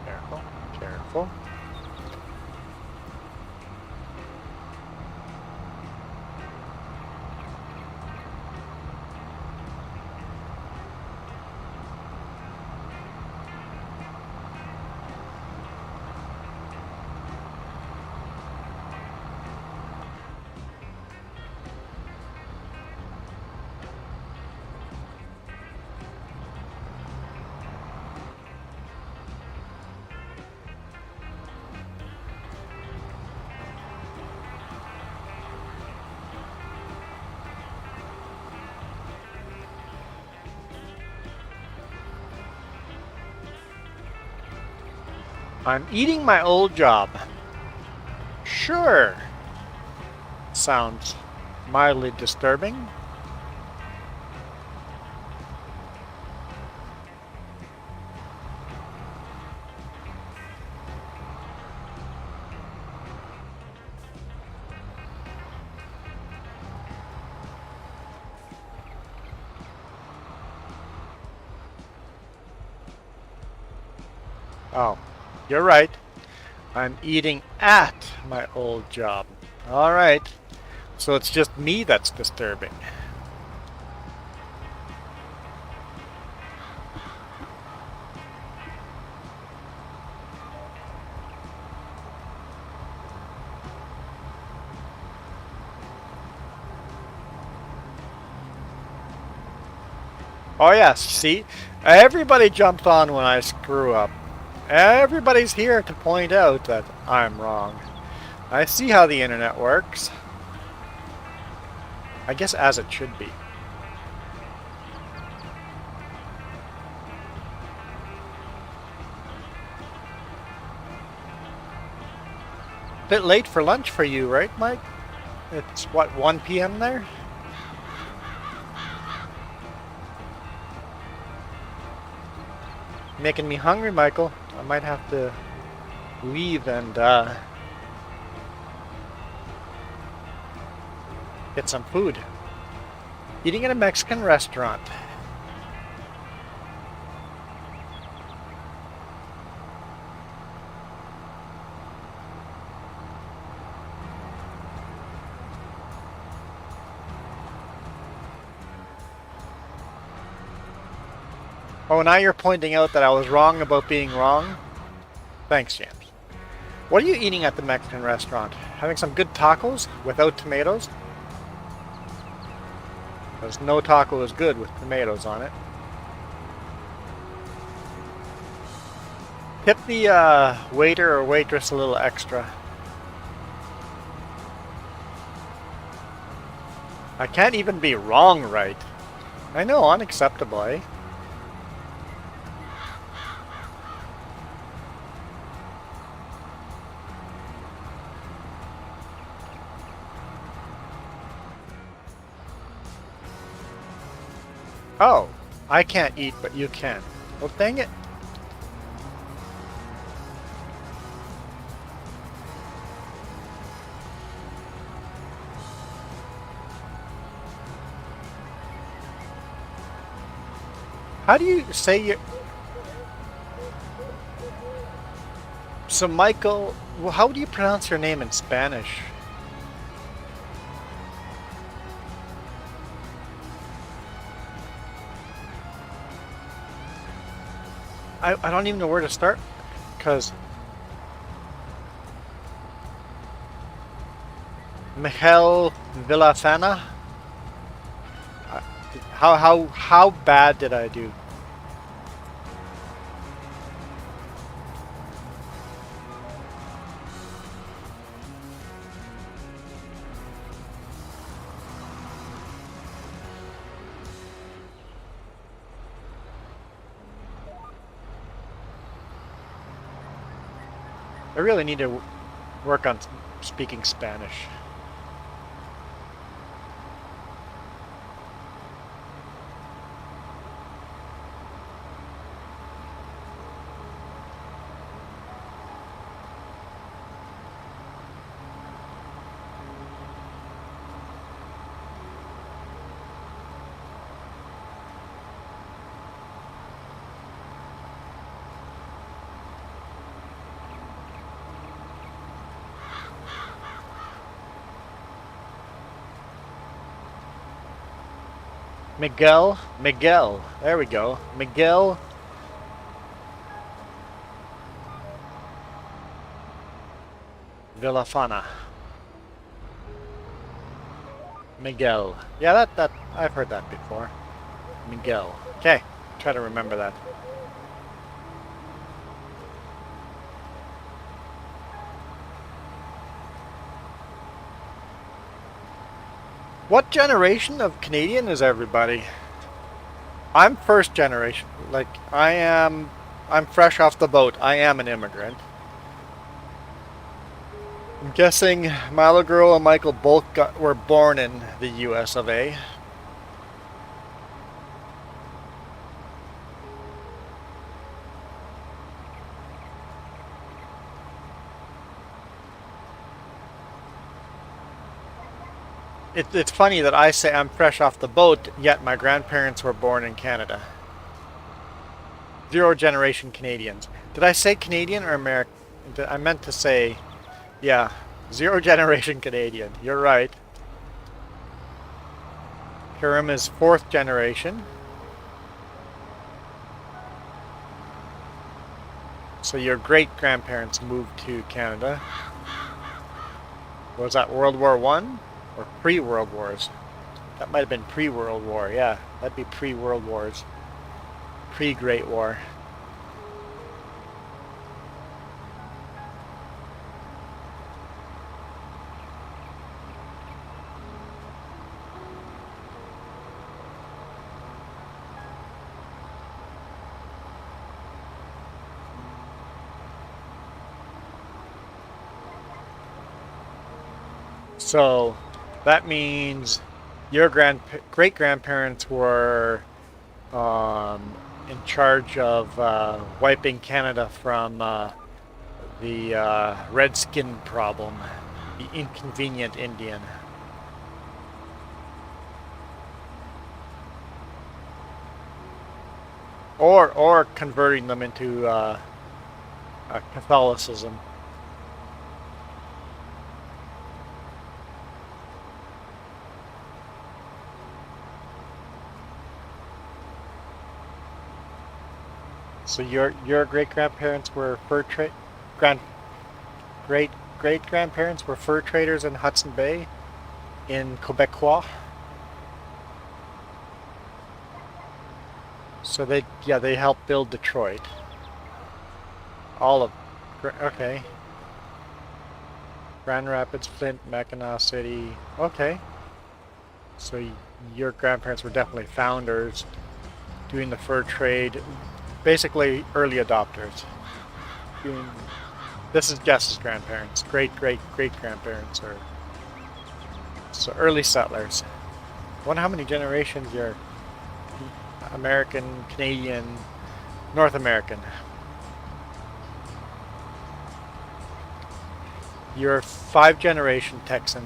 Careful, careful. I'm eating my old job. Sure. Sounds mildly disturbing. Oh, you're right. I'm eating at my old job. All right. So it's just me that's disturbing. Oh yes, see? Everybody jumps on when I screw up. Everybody's here to point out that I'm wrong. I see how the internet works. I guess as it should be. Bit late for lunch for you, right, Mike? It's what, 1 p.m. there? Making me hungry, Michael. I might have to leave and get some food. Eating at a Mexican restaurant. Oh, now you're pointing out that I was wrong about being wrong? Thanks, James. What are you eating at the Mexican restaurant? Having some good tacos without tomatoes? Because no taco is good with tomatoes on it. Tip the waiter or waitress a little extra. I can't even be wrong right. I know, unacceptable, eh? Oh, I can't eat, but you can. Well, dang it. How do you say your... So Michael, well, how do you pronounce your name in Spanish? I don't even know where to start, because Miguel Villafana. How bad did I do? I really need to work on speaking Spanish. Miguel, there we go. Miguel Villafana. Miguel. Yeah, that I've heard that before. Miguel. Okay, try to remember that. What generation of Canadian is everybody? I'm first generation. Like, I'm fresh off the boat. I am an immigrant. I'm guessing Milo Girl and Michael both were born in the US of A. It's funny that I say I'm fresh off the boat, yet my grandparents were born in Canada. Zero generation Canadians. Did I say Canadian or American? I meant to say, yeah, zero generation Canadian. You're right. Karim is fourth generation. So your great grandparents moved to Canada. Was that World War One? Or pre-World Wars. That might have been pre-World War, yeah. That'd be pre-World Wars. Pre-Great War. So that means your great-grandparents were in charge of wiping Canada from the redskin problem, the inconvenient Indian. Or converting them into Catholicism. So your great grandparents were great grandparents were fur traders in Hudson Bay, in Quebecois. So they helped build Detroit. All of, okay. Grand Rapids, Flint, Mackinac City. Okay. So your grandparents were definitely founders, doing the fur trade. Basically, early adopters. This is Jess's grandparents, great grandparents, or so early settlers. I wonder how many generations you're American, Canadian, North American. You're 5th-generation Texan.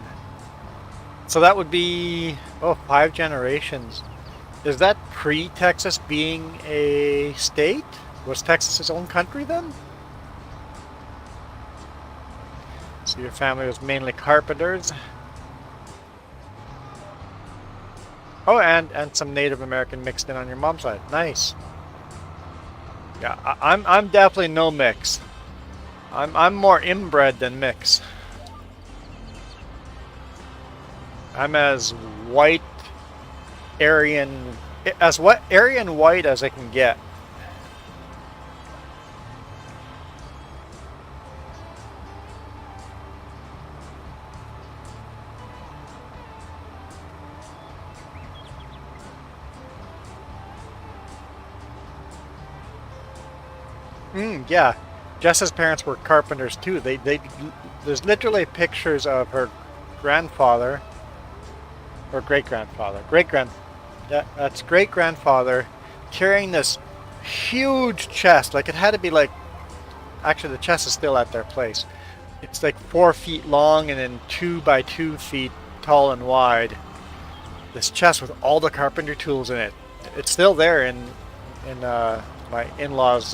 So that would be 5 generations. Is that pre-Texas being a state? Was Texas its own country then? So your family was mainly carpenters. Oh, and some Native American mixed in on your mom's side. Nice. Yeah, I'm definitely no mix. I'm more inbred than mix. I'm as white Aryan Aryan white as I can get. Yeah. Jess's parents were carpenters too. There's literally pictures of her grandfather or yeah, that's great grandfather carrying this huge chest. Like it had to be like, actually the chest is still at their place. It's like 4 feet long and then 2 by 2 feet tall and wide. This chest with all the carpenter tools in it. It's still there in my in-laws'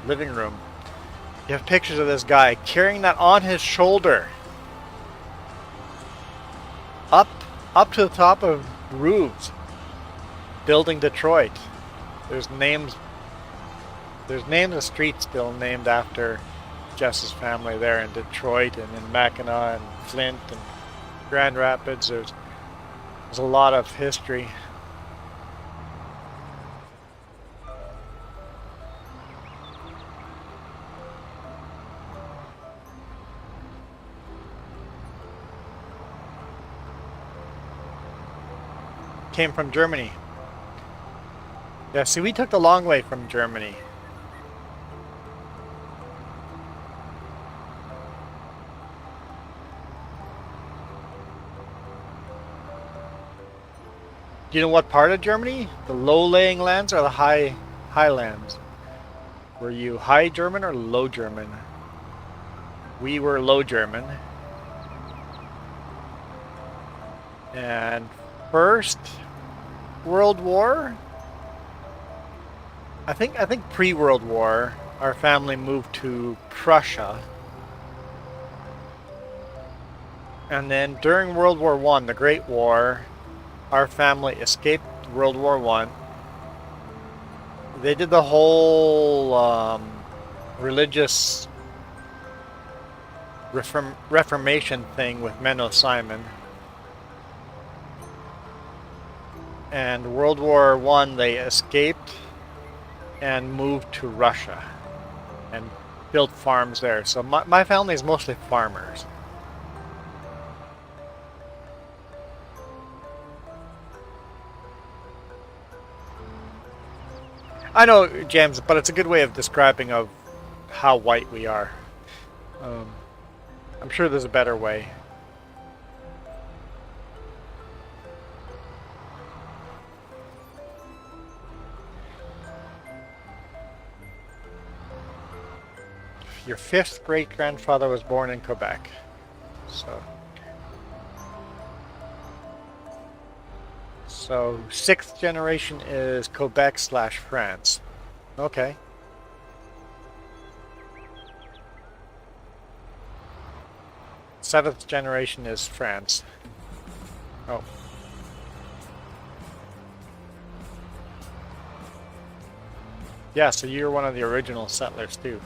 living room. You have pictures of this guy carrying that on his shoulder, up to the top of roofs, building Detroit. There's names of streets still named after Jess's family there in Detroit and in Mackinac and Flint and Grand Rapids. There's a lot of history. Came from Germany. Yeah, see, we took the long way from Germany. Do you know what part of Germany? The low-laying lands or the highlands? Were you High German or Low German? We were Low German. And First World War? I think pre-World War, our family moved to Prussia. And then during World War I, the Great War, our family escaped World War I. They did the whole religious Reformation thing with Menno Simon. And World War I, they escaped and moved to Russia and built farms there. So my family is mostly farmers. I know, James, but it's a good way of describing of how white we are. I'm sure there's a better way. Your 5th great-grandfather was born in Quebec. So 6th generation is Quebec/France. Okay. Seventh generation is France. Oh. Yeah, so you're one of the original settlers too.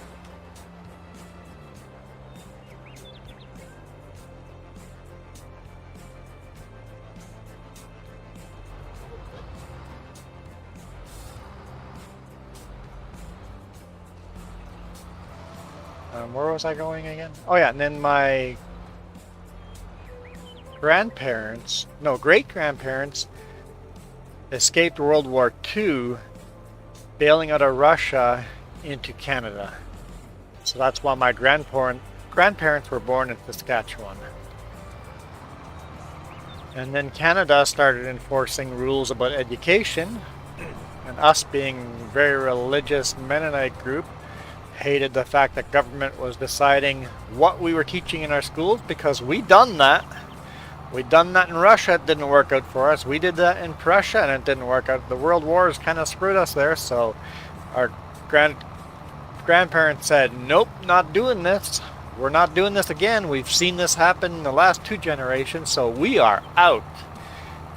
Where was I going again? Oh yeah, and then my great-grandparents escaped World War II, bailing out of Russia into Canada. So that's why my grandparents were born in Saskatchewan. And then Canada started enforcing rules about education, and us being a very religious Mennonite group, hated the fact that government was deciding what we were teaching in our schools because we done that. We done that in Russia, it didn't work out for us. We did that in Prussia and it didn't work out. The World Wars kind of screwed us there, so our grandparents said, nope, not doing this. We're not doing this again. We've seen this happen in the last 2 generations, so we are out.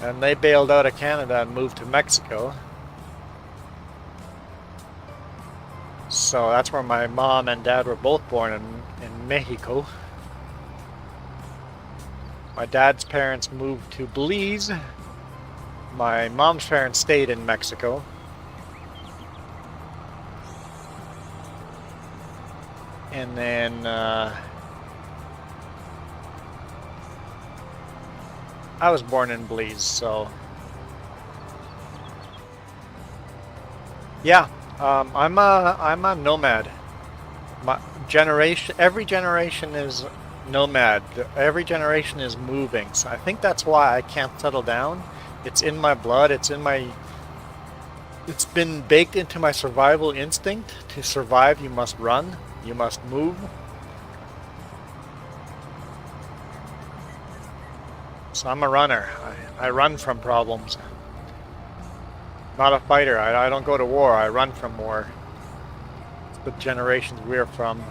And they bailed out of Canada and moved to Mexico. So that's where my mom and dad were both born in Mexico. My dad's parents moved to Belize. My mom's parents stayed in Mexico. And then I was born in Belize, so yeah, I'm a nomad. Every generation is nomad. Every generation is moving. So I think that's why I can't settle down. It's in my blood. It's been baked into my survival instinct. To survive, you must run. You must move. So I'm a runner. I run from problems. Not a fighter. I don't go to war. I run from war. It's the generations we're from.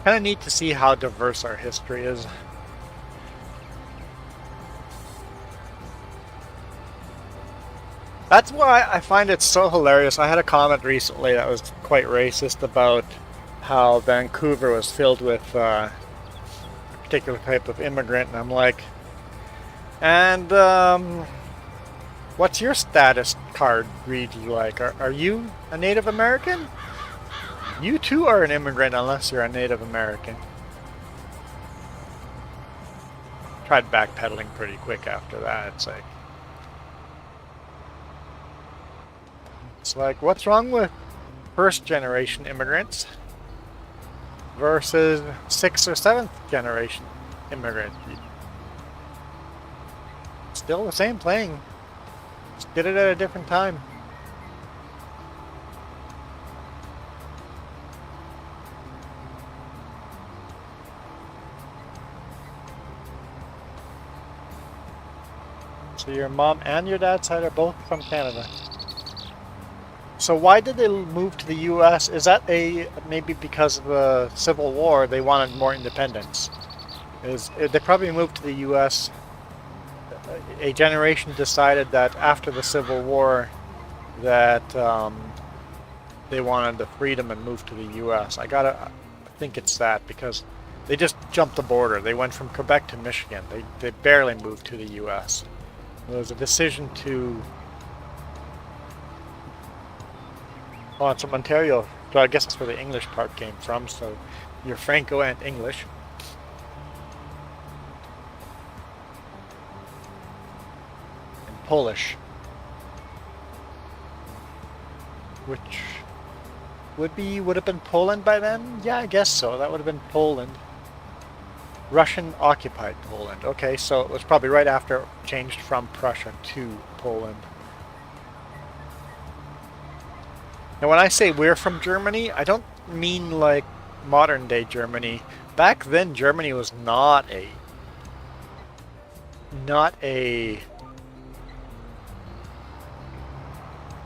Kind of neat to see how diverse our history is. That's why I find it so hilarious. I had a comment recently that was quite racist about how Vancouver was filled with a particular type of immigrant, and I'm like, and what's your status card read you like? Are you a Native American? You too are an immigrant unless you're a Native American. Tried backpedaling pretty quick after that. It's like, what's wrong with first generation immigrants versus 6th or 7th generation immigrants? Still the same playing. Just did it at a different time. So your mom and your dad's side are both from Canada. So why did they move to the U.S.? Is that maybe because of the Civil War? They wanted more independence. They probably moved to the U.S. A generation decided that after the Civil War, that they wanted the freedom and moved to the U.S. I think it's that, because they just jumped the border. They went from Quebec to Michigan. They barely moved to the U.S. It was a decision to... Oh, it's from Ontario. So I guess that's where the English part came from, so you're Franco and English. And Polish. Which would have been Poland by then? Yeah, I guess so. That would have been Poland. Russian occupied Poland. Okay, so it was probably right after it changed from Prussia to Poland. Now when I say we're from Germany, I don't mean like modern day Germany. Back then Germany was not a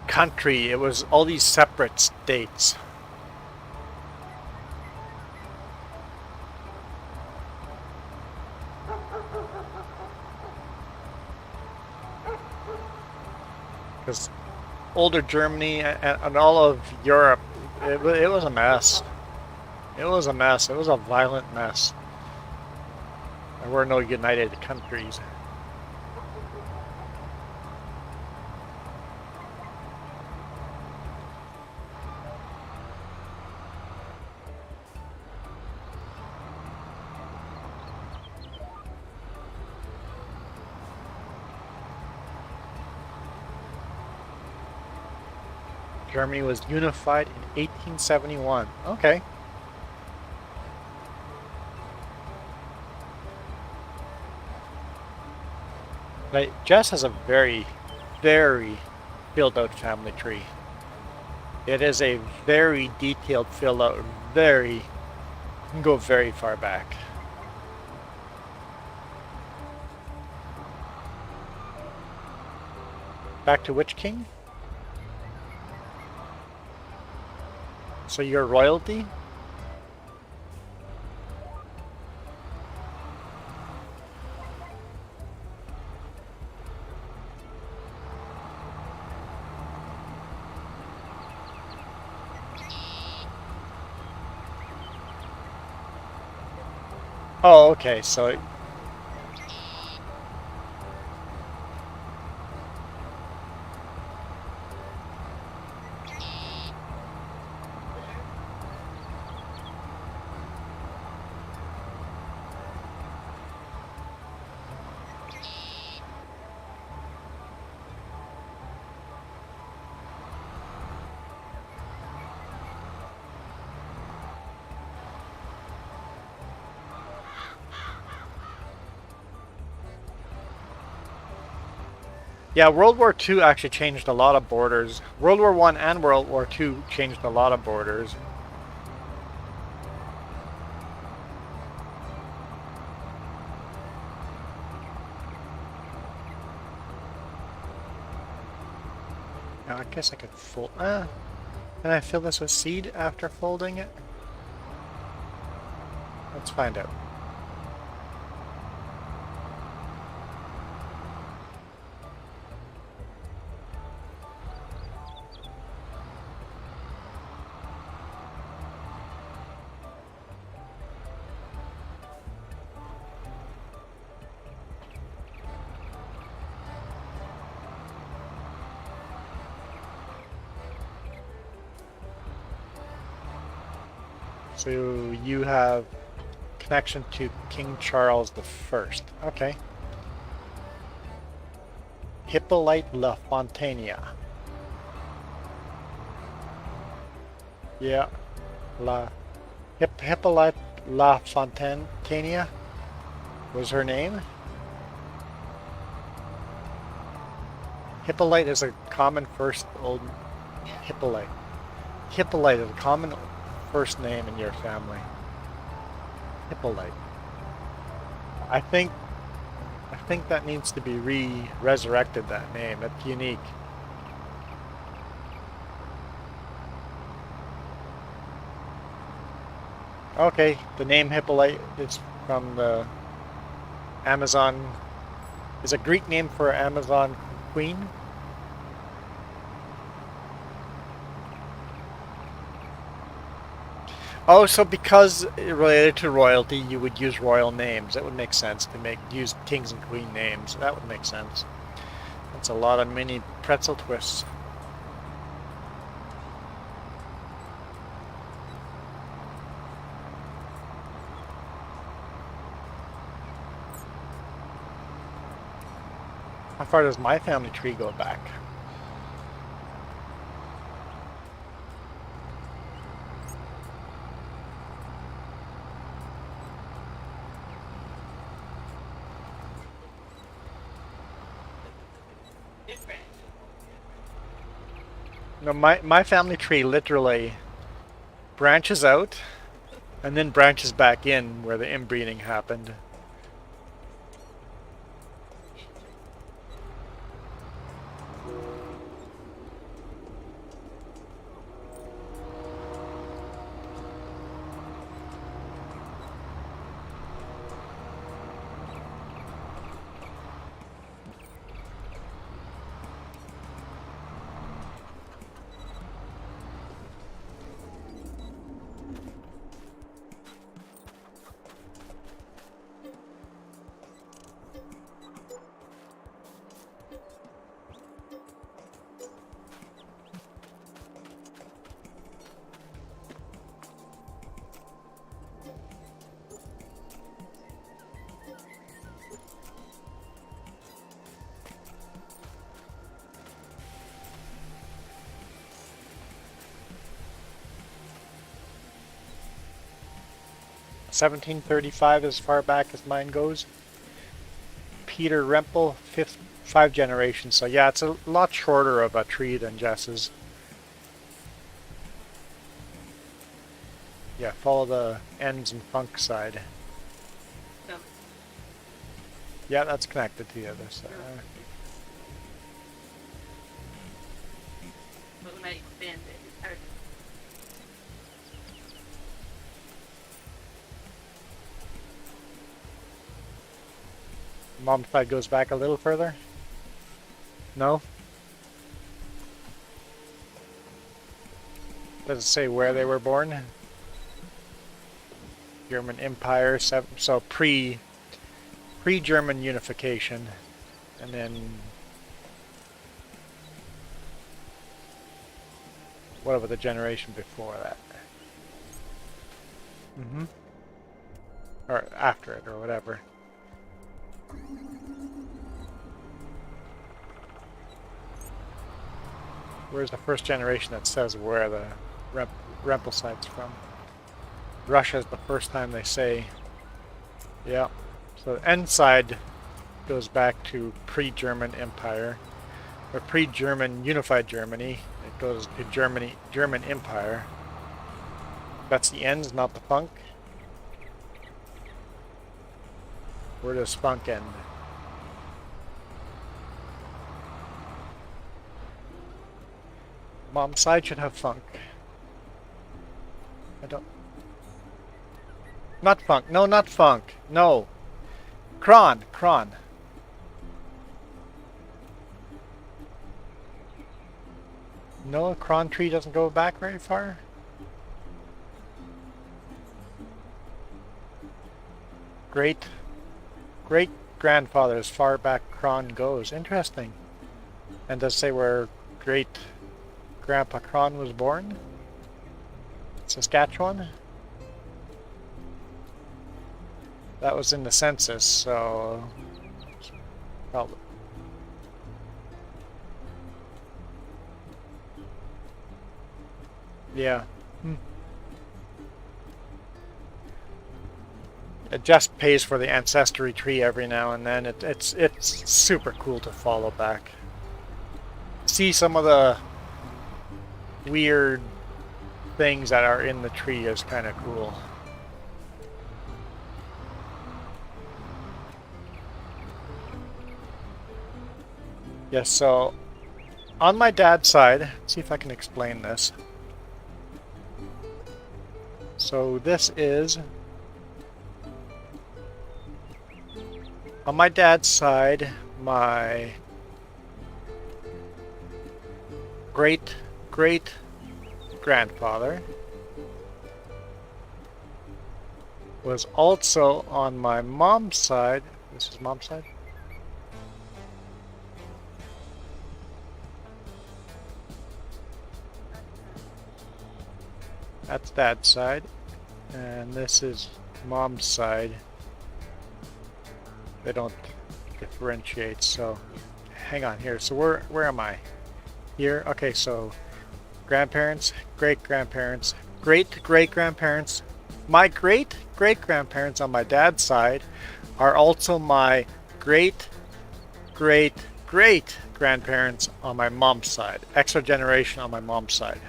country. It was all these separate states. Because older Germany and all of Europe, it was a mess. It was a mess. It was a violent mess. There were no united countries. Germany was unified in 1871. Okay. Like, Jess has a very, very filled out family tree. It is a very detailed, filled out, very, can go very far back. Back to which king? So you're royalty? Oh, okay, so... Yeah, World War II actually changed a lot of borders. World War I and World War II changed a lot of borders. Now I guess I could fold... can I fill this with seed after folding it? Let's find out. So you have connection to King Charles I. Okay. Hippolyte La Fontainia. Yeah. Hippolyte La Fontainia was her name. Hippolyte is a common first old Hippolyte. Hippolyte is a common first name in your family. Hippolyte. I think that needs to be resurrected, that name. That's unique. Okay, the name Hippolyte is from the Amazon, is a Greek name for Amazon queen. Oh, so because related to royalty, you would use royal names. That would make sense to use kings and queen names. That would make sense. That's a lot of mini pretzel twists. How far does my family tree go back? No, my family tree literally branches out and then branches back in where the inbreeding happened. 1735 as far back as mine goes. Peter Rempel, five generations. So yeah, it's a lot shorter of a tree than Jess's. Yeah, follow the ends and funk side. No. Yeah, that's connected to the other side. But when I expand it, it's hard. Mom's side goes back a little further? No? Does it say where they were born? German Empire, so pre-German unification, and then whatever the generation before that. Or after it, or whatever. Where's the first generation that says where the Rempel side's from? Russia's the first time they say. Yeah. So the end side goes back to pre-German Empire, or pre-German unified Germany. It goes to German Empire. That's the ends, not the funk. Where does funk end? Mom's side should have funk. I don't... Not funk. No, not funk. No. Kron. No, Kron tree doesn't go back very far. Great grandfather as far back Kron goes. Interesting. And does it say where great Grandpa Kron was born? Saskatchewan? That was in the census, so probably. Yeah. It just pays for the ancestry tree every now and then. It's super cool to follow back. See some of the weird things that are in the tree is kind of cool. Yes, so on my dad's side, let's see if I can explain this. So this is, on my dad's side, my great grandfather was also on my mom's side. This is mom's side. That's dad's side, and this is mom's side. They don't differentiate, so hang on here. So where am I? Here? Okay, so grandparents, great-grandparents, great-great-grandparents. My great-great-grandparents on my dad's side are also my great-great-great-grandparents on my mom's side. Extra generation on my mom's side.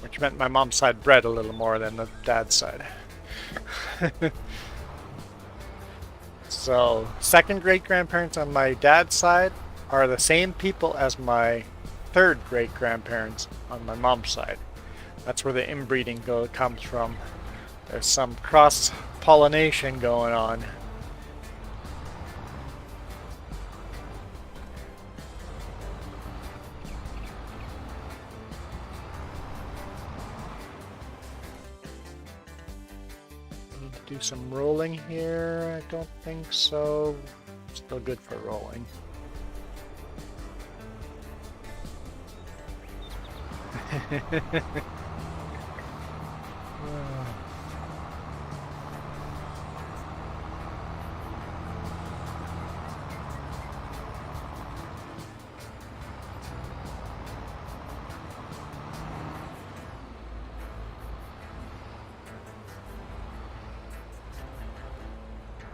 Which meant my mom's side bred a little more than the dad's side. So, second great-grandparents on my dad's side are the same people as my third great-grandparents on my mom's side. That's where the inbreeding comes from. There's some cross-pollination going on. Need to do some rolling here. I don't think so. Still good for rolling.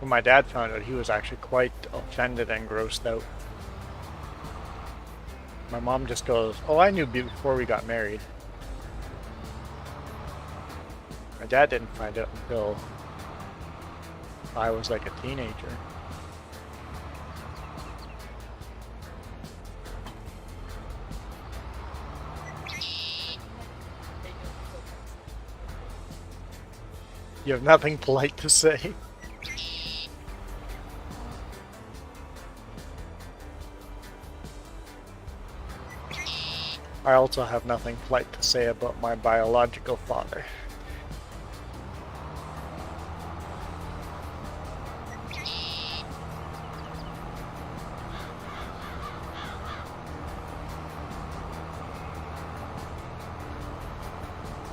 when my dad found out, he was actually quite offended and grossed out. My mom just goes, "Oh, I knew before we got married." My dad didn't find out until I was like a teenager. You have nothing polite to say. I also have nothing polite to say about my biological father.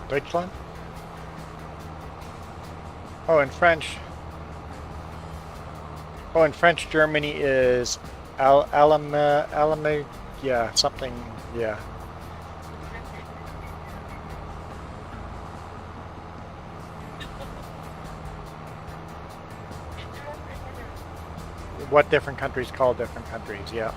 Deutschland? Oh, in French. Oh, in French, Germany is Alame, yeah, something, yeah. What different countries call different countries, yeah.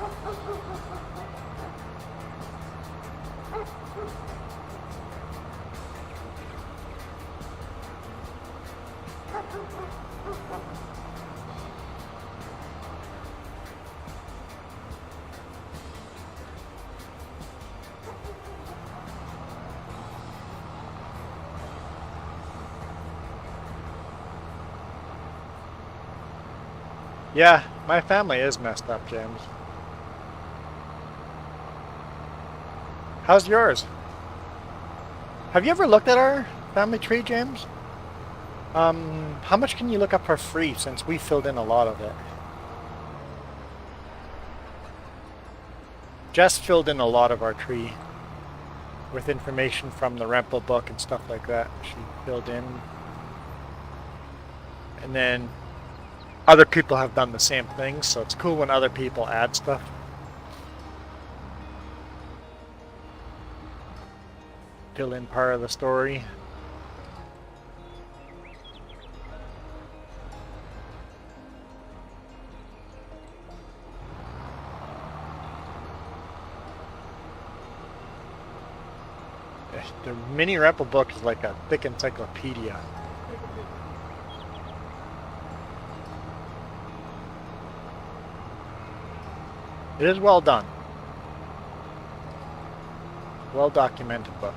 Yeah, my family is messed up, James. How's yours? Have you ever looked at our family tree, James? How much can you look up for free since we filled in a lot of it? Jess filled in a lot of our tree with information from the Rempel book and stuff like that. She filled in. And then other people have done the same thing, so it's cool when other people add stuff. Fill in part of the story. The mini Rempel book is like a thick encyclopedia. It is well done. Well documented book.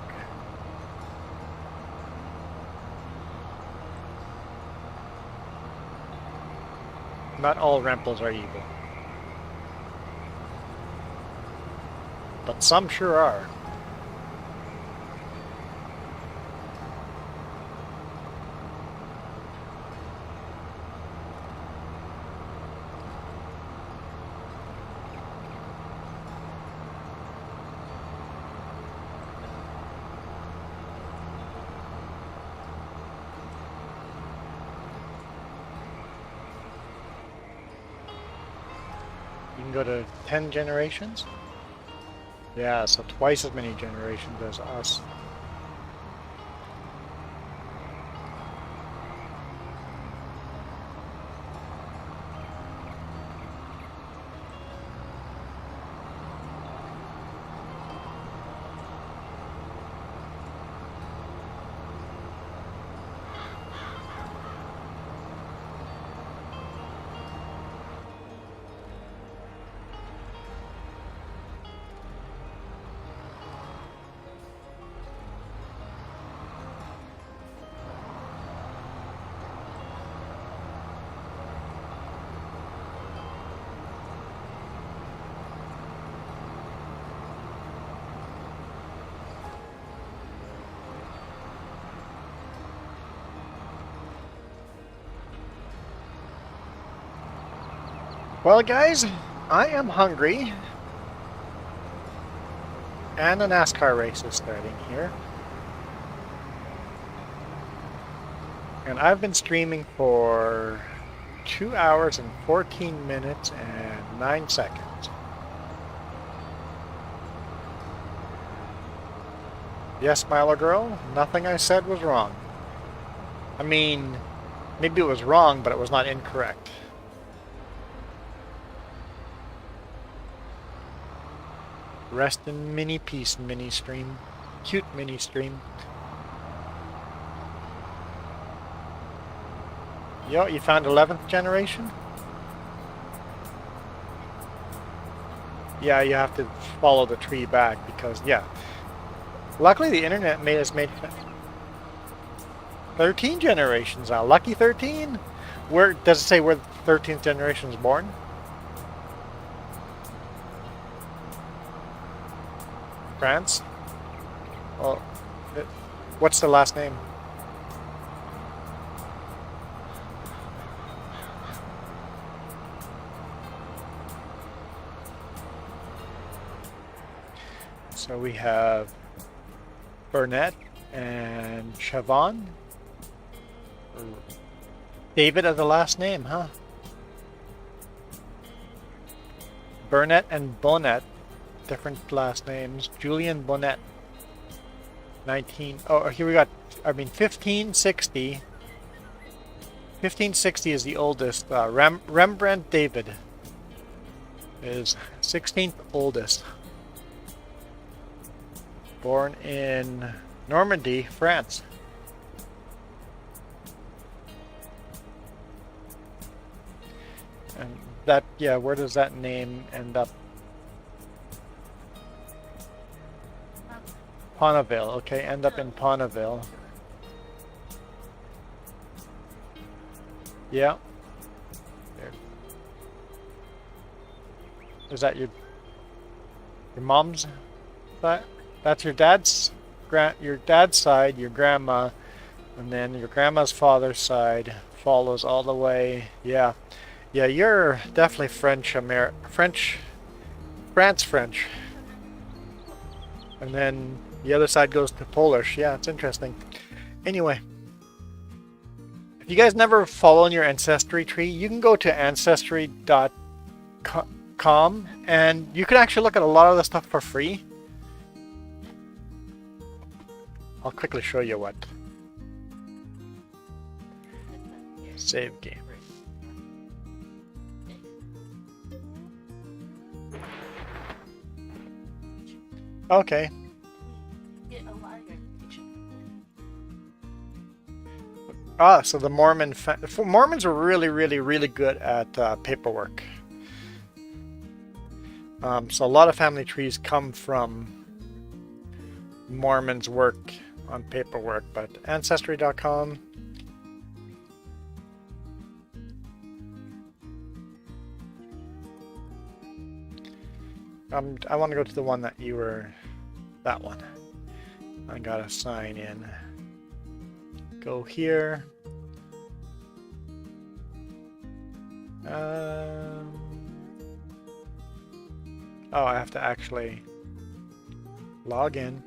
Not all Rempels are evil. But some sure are. You can go to 10 generations? Yeah, so twice as many generations as us. Well, guys, I am hungry. And the NASCAR race is starting here. And I've been streaming for 2 hours and 14 minutes and 9 seconds. Yes, Milo Girl, nothing I said was wrong. I mean, Maybe it was wrong, but it was not incorrect. Rest in mini peace, mini stream. Cute mini stream. Yo, you found 11th generation? Yeah, you have to follow the tree back because, yeah. Luckily, the internet has made 13 generations now. Lucky 13? Where does it say where the 13th generation is born? France? Oh, what's the last name? So we have Burnett and Chavon. David as the last name, huh? Burnett and Bonnet, different last names. Julian Bonnet. 19. Oh, here we got. I mean, 1560. 1560 is the oldest. Rembrandt David is 16th oldest. Born in Normandy, France. And that, yeah, where does that name end up? Ponneville, okay, end up in Ponneville. Yeah. There. Is that your mom's? That's your dad's side, your grandma, and then your grandma's father's side follows all the way. Yeah. Yeah, you're definitely France French. And then the other side goes to Polish. Yeah, it's interesting. Anyway, if you guys never follow in your ancestry tree, you can go to ancestry.com and you can actually look at a lot of the stuff for free. I'll quickly show you what. Save game. Okay. Ah, so the Mormons were really good at paperwork. So a lot of family trees come from Mormons' work on paperwork, but Ancestry.com. I want to go to the one that you were, that one. I gotta sign in. Go here. Oh, I have to actually log in.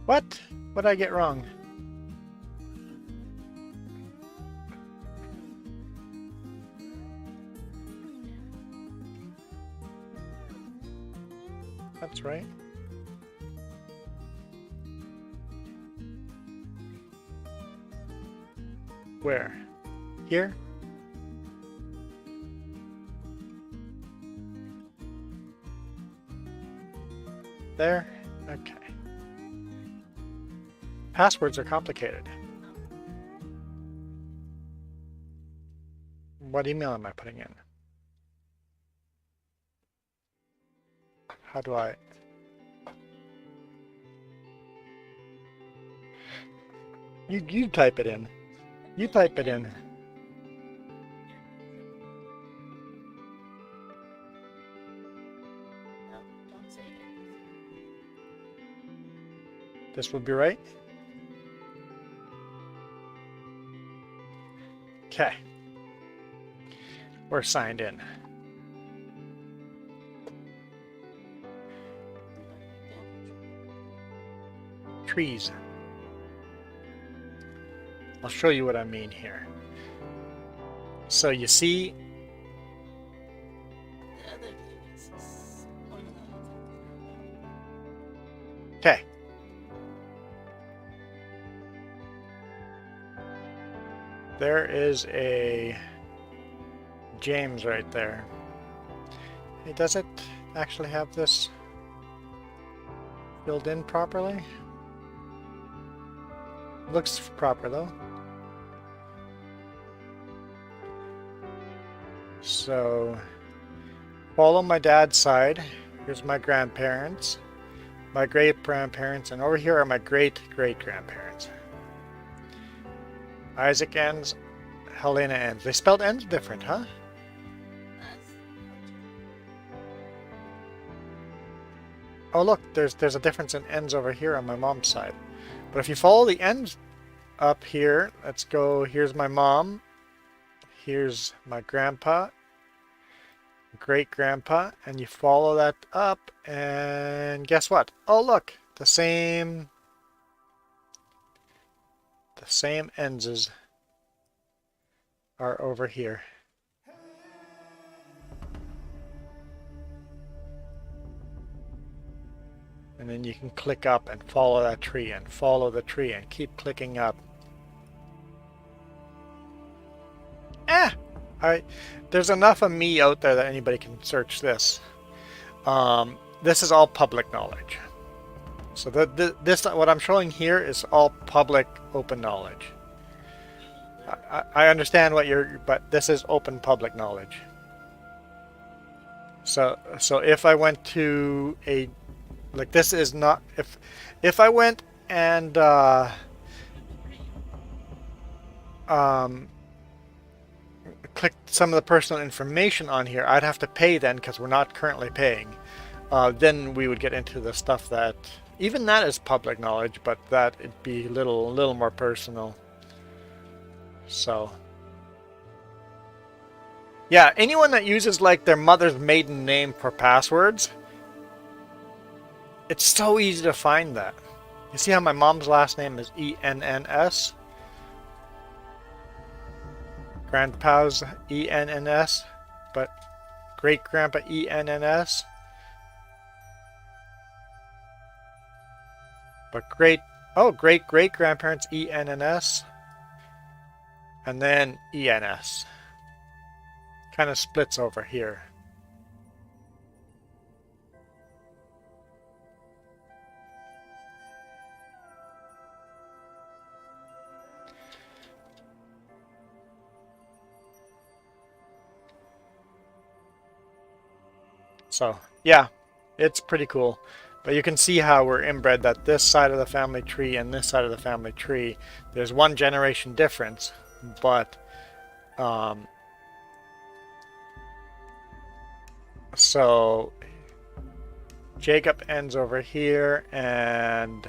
What? What did I get wrong? That's right. Where? Here? There? Okay. Passwords are complicated. What email am I putting in? How do I... You type it in. You type it in. This would be right? Okay. We're signed in. Trees. I'll show you what I mean here. So you see, The other place is one of the ones okay. There is a James right there. Hey, does it actually have this filled in properly? Looks proper though. So, follow my dad's side. Here's my grandparents, my great-grandparents, and over here are my great-great-grandparents. Isaac ends, Helena ends. They spelled ends different, huh? that's Oh look, there's a difference in ends over here on my mom's side. But if you follow the ends up here, let's go, here's my mom, here's my grandpa, great-grandpa, and you follow that up, and guess what? Oh look, the same ends are over here. And then you can click up and follow that tree and follow the tree and keep clicking up. There's enough of me out there that anybody can search this. This is all public knowledge. So this what I'm showing here is all public, open knowledge. I understand what but this is open public knowledge. So if I went to a, like, this is not, if I went and clicked some of the personal information on here, I'd have to pay then, because we're not currently paying. Then we would get into the stuff that, even that is public knowledge, but that it'd be a little more personal. So yeah, anyone that uses like their mother's maiden name for passwords, it's so easy to find that. You see how my mom's last name is E-N-N-S? Grandpa's E-N-N-S, but great-grandpa E-N-N-S. But great-great-grandparents E-N-N-S. And then E-N-S. Kind of splits over here. So, yeah, it's pretty cool. But you can see how we're inbred, that this side of the family tree and this side of the family tree, there's one generation difference, but so Jacob ends over here, and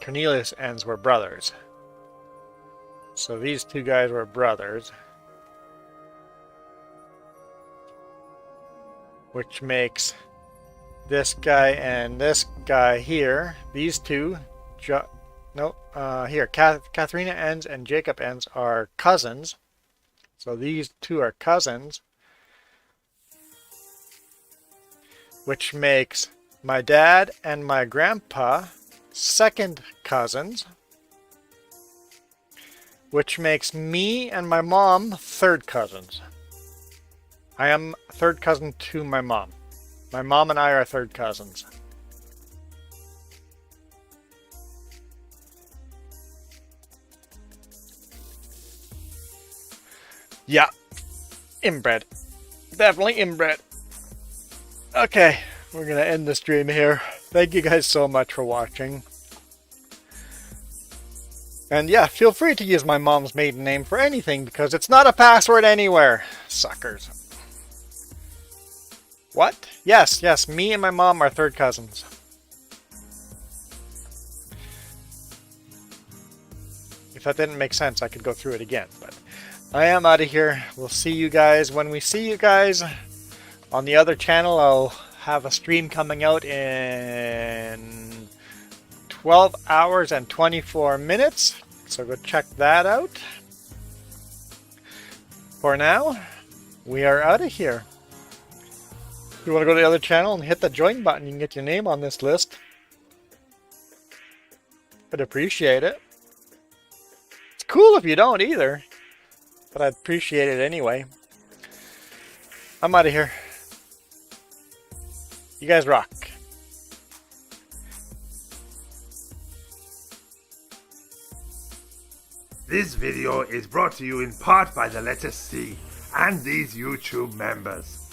Cornelius ends were brothers. So these two guys were brothers, which makes this guy and this guy here, these two, Katharina ends and Jacob ends are cousins. So these two are cousins, which makes my dad and my grandpa second cousins, which makes me and my mom third cousins. I am third cousin to my mom. My mom and I are third cousins. Yeah, inbred. Definitely inbred. Okay, we're gonna end the stream here. Thank you guys so much for watching. And yeah, feel free to use my mom's maiden name for anything, because it's not a password anywhere. Suckers. What? Yes, me and my mom are third cousins. If that didn't make sense, I could go through it again. But I am out of here. We'll see you guys when we see you guys. On the other channel, I'll have a stream coming out in 12 hours and 24 minutes. So go check that out. For now, we are out of here. If you want to go to the other channel and hit the join button, you can get your name on this list. I'd appreciate it. It's cool if you don't either, but I'd appreciate it anyway. I'm out of here. You guys rock. This video is brought to you in part by the letter C and these YouTube members.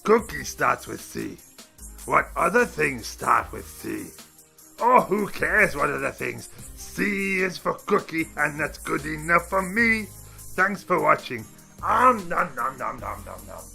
Cookie starts with C. What other things start with C? Oh, who cares what other things? C is for cookie, and that's good enough for me. Thanks for watching. Nom nom nom nom nom nom nom.